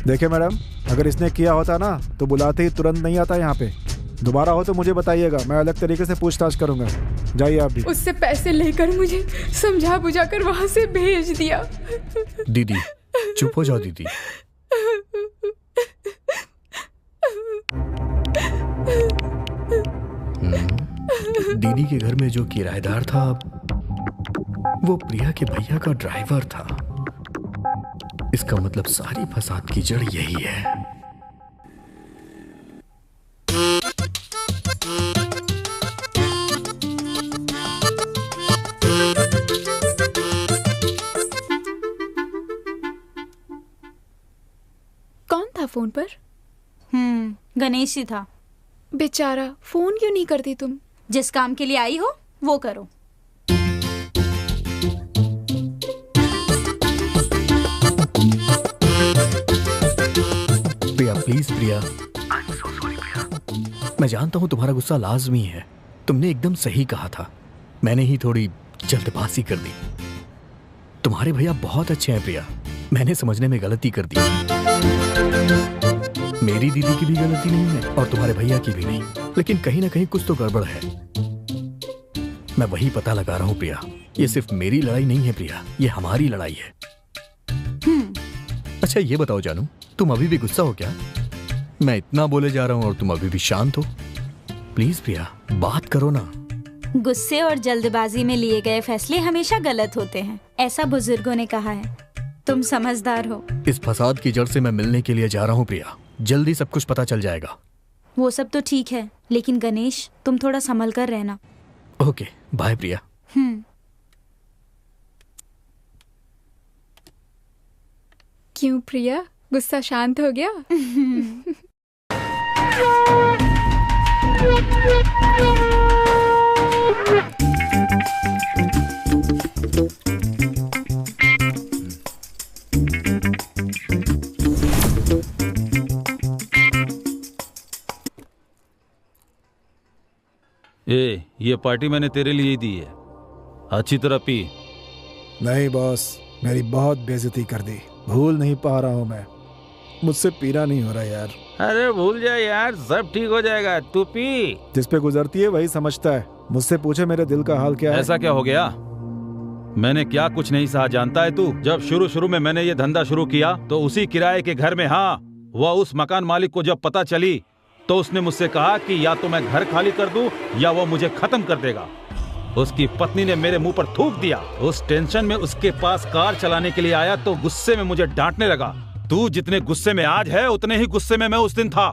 देखिए मैडम, अगर इसने किया होता ना तो बुलाते ही तुरंत नहीं आता यहाँ पे। दोबारा हो तो मुझे बताइएगा, मैं अलग तरीके से पूछताछ करूंगा। जाइए आप भी। उससे पैसे लेकर मुझे समझा बुझा कर वहाँ से भेज दिया। दीदी, चुप हो जाओ दीदी। दीदी के घर में जो किराएदार था वो प्रिया के भैया का ड्राइवर था। इसका मतलब सारी फसाद की जड़ यही है। कौन था फोन पर? गणेश ही था। बेचारा, फोन क्यों नहीं करती तुम? जिस काम के लिए आई हो वो करो। Priya, please Priya. I'm so sorry, Priya. मैं जानता हूँ तुम्हारा गुस्सा लाजमी है, तुमने एकदम सही कहा था, मैंने ही थोड़ी जल्दबाजी कर दी। तुम्हारे भैया बहुत अच्छे हैं प्रिया, मैंने समझने में गलती कर दी। मेरी दीदी की भी गलती नहीं है और तुम्हारे भैया की भी नहीं, लेकिन कहीं ना कहीं कुछ तो गड़बड़ है। मैं वही पता लगा रहा हूँ प्रिया। ये सिर्फ मेरी लड़ाई नहीं है प्रिया, ये हमारी लड़ाई है। अच्छा ये बताओ जानू, तुम अभी भी गुस्सा हो क्या? मैं इतना बोले जा रहा हूँ और तुम अभी भी शांत हो। प्लीज प्रिया, बात करो ना। गुस्से और जल्दबाजी में लिए गए फैसले हमेशा गलत होते हैं, ऐसा बुजुर्गों ने कहा है। तुम समझदार हो। इस फसाद की जड़ से मैं मिलने के लिए जा रहा हूँ प्रिया, जल्दी सब कुछ पता चल जाएगा। वो सब तो ठीक है, लेकिन गणेश तुम थोड़ा संभल कर रहना। ओके, बाय प्रिया। क्यों प्रिया, गुस्सा शांत हो गया? ये पार्टी मैंने तेरे लिए ही दी है, अच्छी तरह पी। नहीं बॉस, मेरी बहुत बेइज्जती कर दी, भूल नहीं पा रहा हूँ मैं, मुझसे पीना नहीं हो रहा यार। अरे भूल जा यार, सब ठीक हो जाएगा, तू पी। जिस पे गुजरती है वही समझता है, मुझसे पूछे मेरे दिल का हाल क्या है। ऐसा क्या हो गया? मैंने क्या कुछ नहीं सहा जानता है तू? जब शुरू में मैंने ये धंधा शुरू किया तो उसी किराए के घर में, हाँ, वह उस मकान मालिक को जब पता चली तो उसने मुझसे कहा कि या तो मैं घर खाली कर दूं या वो मुझे खत्म कर देगा। उसकी पत्नी ने मेरे मुंह पर थूक दिया। उस टेंशन में उसके पास कार चलाने के लिए आया तो गुस्से में मुझे डांटने लगा। तू जितने गुस्से में आज है उतने ही गुस्से में मैं उस दिन था।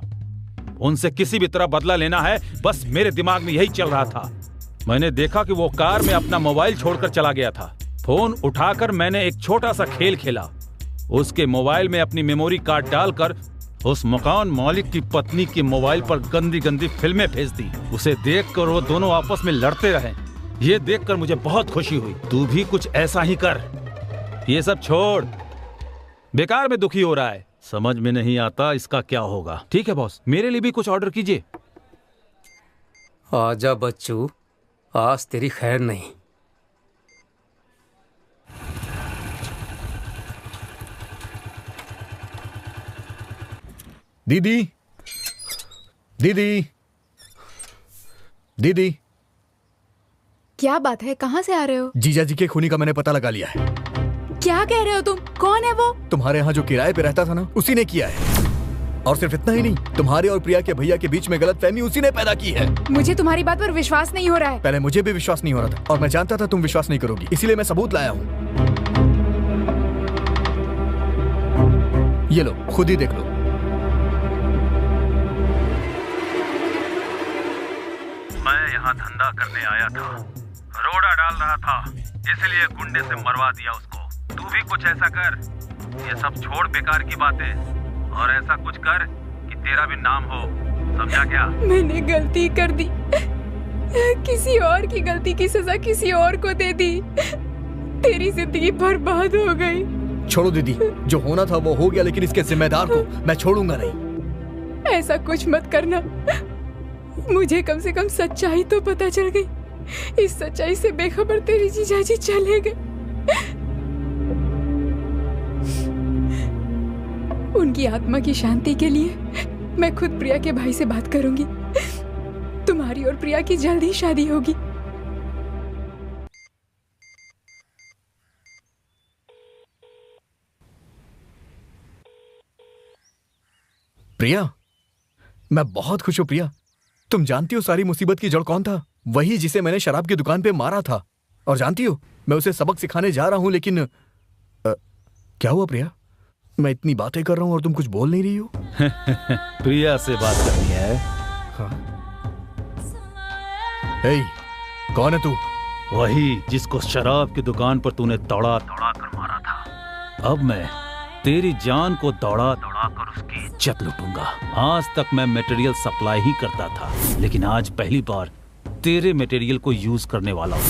उनसे किसी भी तरह बदला लेना है, बस मेरे दिमाग में यही चल रहा था। मैंने देखा कि वो कार में अपना मोबाइल छोड़कर चला गया था। फोन उठाकर मैंने एक छोटा सा खेल खेला, उसके मोबाइल में अपनी मेमोरी कार्ड डालकर उस मकान मालिक की पत्नी के मोबाइल पर गंदी गंदी फिल्में भेज दी। उसे देखकर वो दोनों आपस में लड़ते रहे। ये देखकर मुझे बहुत खुशी हुई। तू भी कुछ ऐसा ही कर। ये सब छोड़, बेकार में दुखी हो रहा है। समझ में नहीं आता इसका क्या होगा। ठीक है बॉस, मेरे लिए भी कुछ ऑर्डर कीजिए। आजा बच्चू, आज तेरी खैर नहीं। दीदी, दीदी, दीदी। क्या बात है, कहाँ से आ रहे हो? जीजा जी के खूनी का मैंने पता लगा लिया है। क्या कह रहे हो तुम? कौन है वो? तुम्हारे यहाँ जो किराए पे रहता था ना, उसी ने किया है। और सिर्फ इतना ही नहीं, तुम्हारे और प्रिया के भैया के बीच में गलतफहमी उसी ने पैदा की है। मुझे तुम्हारी बात पर विश्वास नहीं हो रहा है। पहले मुझे भी विश्वास नहीं हो रहा था और मैं जानता था तुम विश्वास नहीं करोगी, इसीलिए मैं सबूत लाया हूँ। ये लो, खुद ही देख लो। मैं यहाँ धंधा करने आया था, रोड़ा डाल रहा था, इसलिए गुंडे से मरवा दिया उसको। तू भी कुछ ऐसा कर, ये सब छोड़ बेकार की बातें, और ऐसा कुछ कर कि तेरा भी नाम हो, समझा क्या? मैंने गलती कर दी, किसी और की गलती की सजा किसी और को दे दी। तेरी जिंदगी बर्बाद हो गई। छोड़ो दीदी, जो होना था वो हो गया, लेकिन इसके जिम्मेदार को मैं छोड़ूंगा नहीं। ऐसा कुछ मत करना। मुझे कम से कम सच्चाई तो पता चल गई। इस सच्चाई से बेखबर तेरी जीजाजी चले गए। उनकी आत्मा की शांति के लिए मैं खुद प्रिया के भाई से बात करूंगी। तुम्हारी और प्रिया की जल्द ही शादी होगी। प्रिया, मैं बहुत खुश हूं प्रिया। तुम जानती हो सारी मुसीबत की जड़ कौन था? वही जिसे मैंने शराब की दुकान पे मारा था। और जानती हो, मैं उसे सबक सिखाने जा रहा हूं, लेकिन क्या हुआ प्रिया? मैं इतनी बातें कर रहा हूं और तुम कुछ बोल नहीं रही हो। प्रिया से बात करनी है। हाँ। हे, कौन है तू? वही जिसको शराब की दुकान पर तूने दौड़ा दौड़ा कर मारा था। अब मैं तेरी जान को दौड़ा दौड़ा कर उसकी इज्जत लूटूंगा। आज तक मैं मटेरियल सप्लाई ही करता था, लेकिन आज पहली बार तेरे मटेरियल को यूज करने वाला हूँ।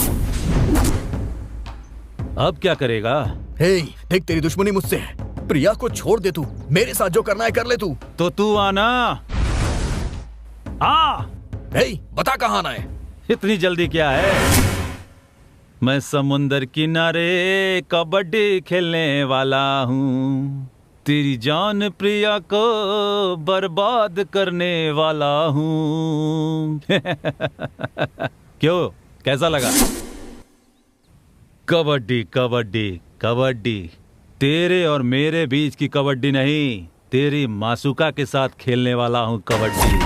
अब क्या करेगा? हे, देख तेरी दुश्मनी मुझसे है। प्रिया को छोड़ दे तू, मेरे साथ जो करना है कर ले तू। तो तू आना। आ, बता कहाँ आना है? इतनी जल्दी क्या है? मैं समुंदर किनारे कबड्डी खेलने वाला हूँ। तेरी जान प्रिया को बर्बाद करने वाला हूँ। क्यों, कैसा लगा? कबड्डी कबड्डी कबड्डी, तेरे और मेरे बीच की कबड्डी नहीं, तेरी मासूका के साथ खेलने वाला हूँ कबड्डी।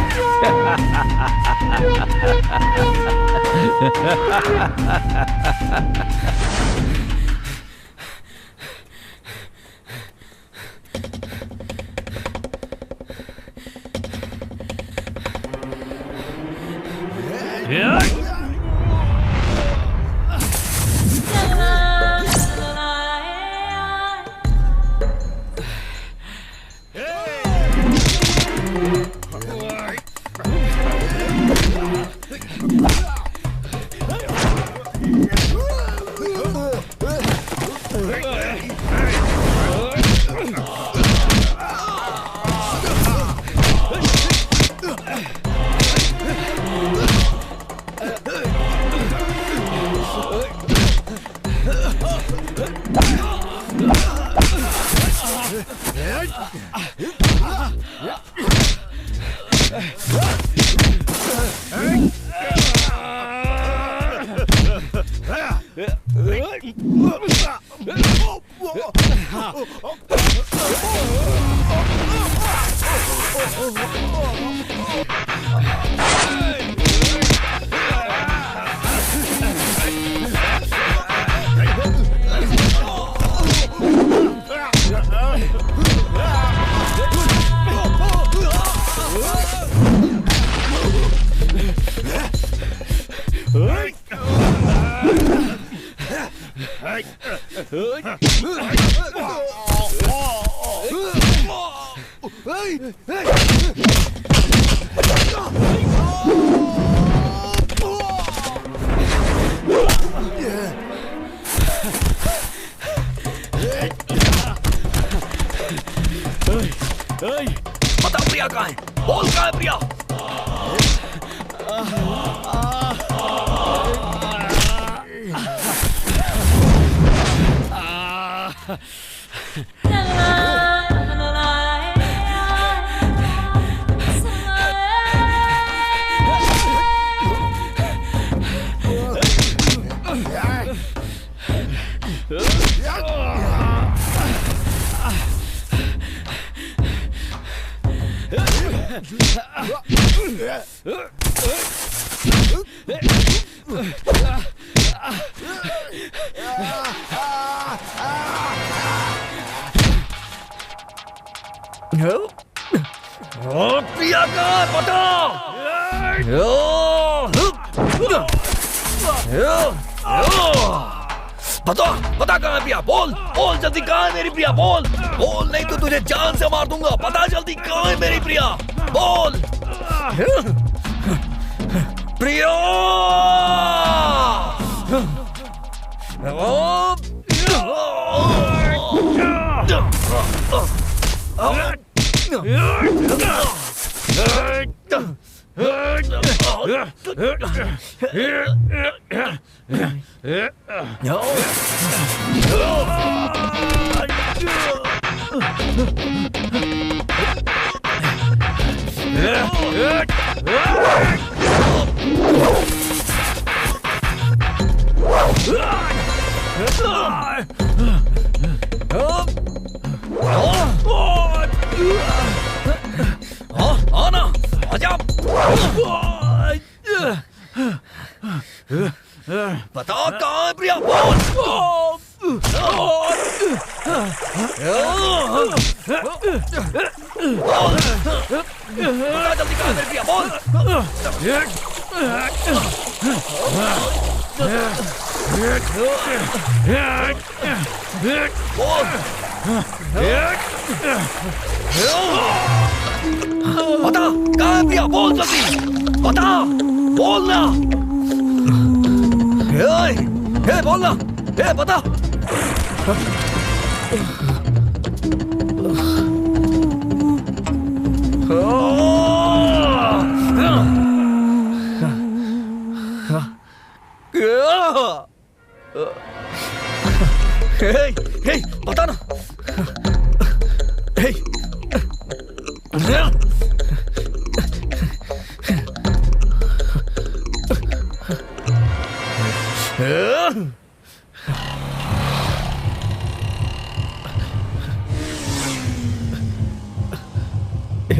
प्रिया कहाँ है? बोल कहाँ है प्रिया? प्रिया का पता पता पता कहाँ है प्रिया? बोल बोल जल्दी, कहाँ है मेरी प्रिया? बोल बोल, नहीं तो तुझे जान से मार दूंगा। पता जल्दी, कहाँ है मेरी प्रिया? बोल प्रिया। आना आजा। बता कहाँ है प्रिया? बोल बता जल्दी, कहाँ है मेरी प्रिया? बोल बता कहाँ है प्रिया? बोल जल्दी बता, बोलना। हे बोलना, हे बता। हे बता ना।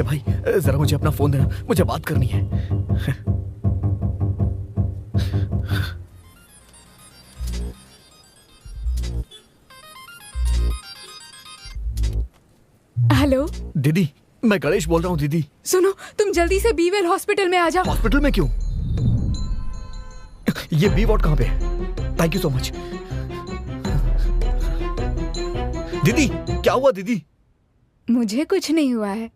भाई जरा मुझे अपना फोन देना, मुझे बात करनी है। हेलो दीदी, मैं गणेश बोल रहा हूँ। दीदी सुनो, तुम जल्दी से बीवेल हॉस्पिटल में आ जाओ। हॉस्पिटल में क्यों? ये बी वार्ड कहाँ पे है? Thank you so much. दीदी क्या हुआ? दीदी मुझे कुछ नहीं हुआ है।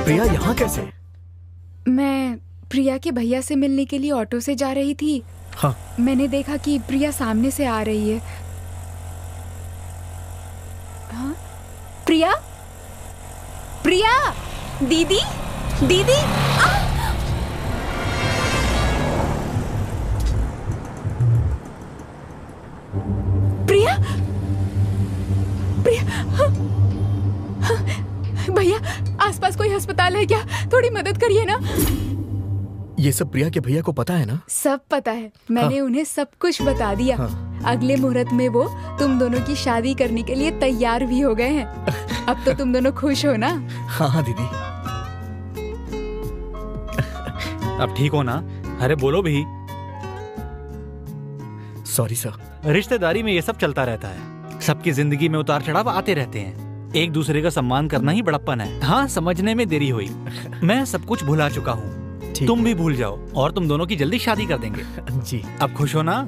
प्रिया यहाँ कैसे? मैं प्रिया के भैया से मिलने के लिए ऑटो से जा रही थी। हाँ। मैंने देखा कि प्रिया सामने से आ रही है। हाँ? प्रिया? प्रिया? दीदी? दीदी? प्रिया? प्रिया? हाँ? हाँ? भैया, आसपास कोई अस्पताल है क्या? थोड़ी मदद करिए ना। ये सब प्रिया के भैया को पता है ना? सब पता है, मैंने उन्हें सब कुछ बता दिया। अगले मुहूर्त में वो तुम दोनों की शादी करने के लिए तैयार भी हो गए हैं। अब तो तुम दोनों खुश हो ना? हाँ दीदी। अब ठीक हो ना? अरे बोलो भी। Sorry sir. रिश्तेदारी में ये सब चलता रहता है। सबकी जिंदगी में उतार चढ़ाव आते रहते हैं। एक दूसरे का सम्मान करना ही बड़प्पन है। हाँ, समझने में देरी हुई। मैं सब कुछ भुला चुका हूँ। तुम भी भूल जाओ और तुम दोनों की जल्दी शादी कर देंगे। जी। अब खुश हो ना?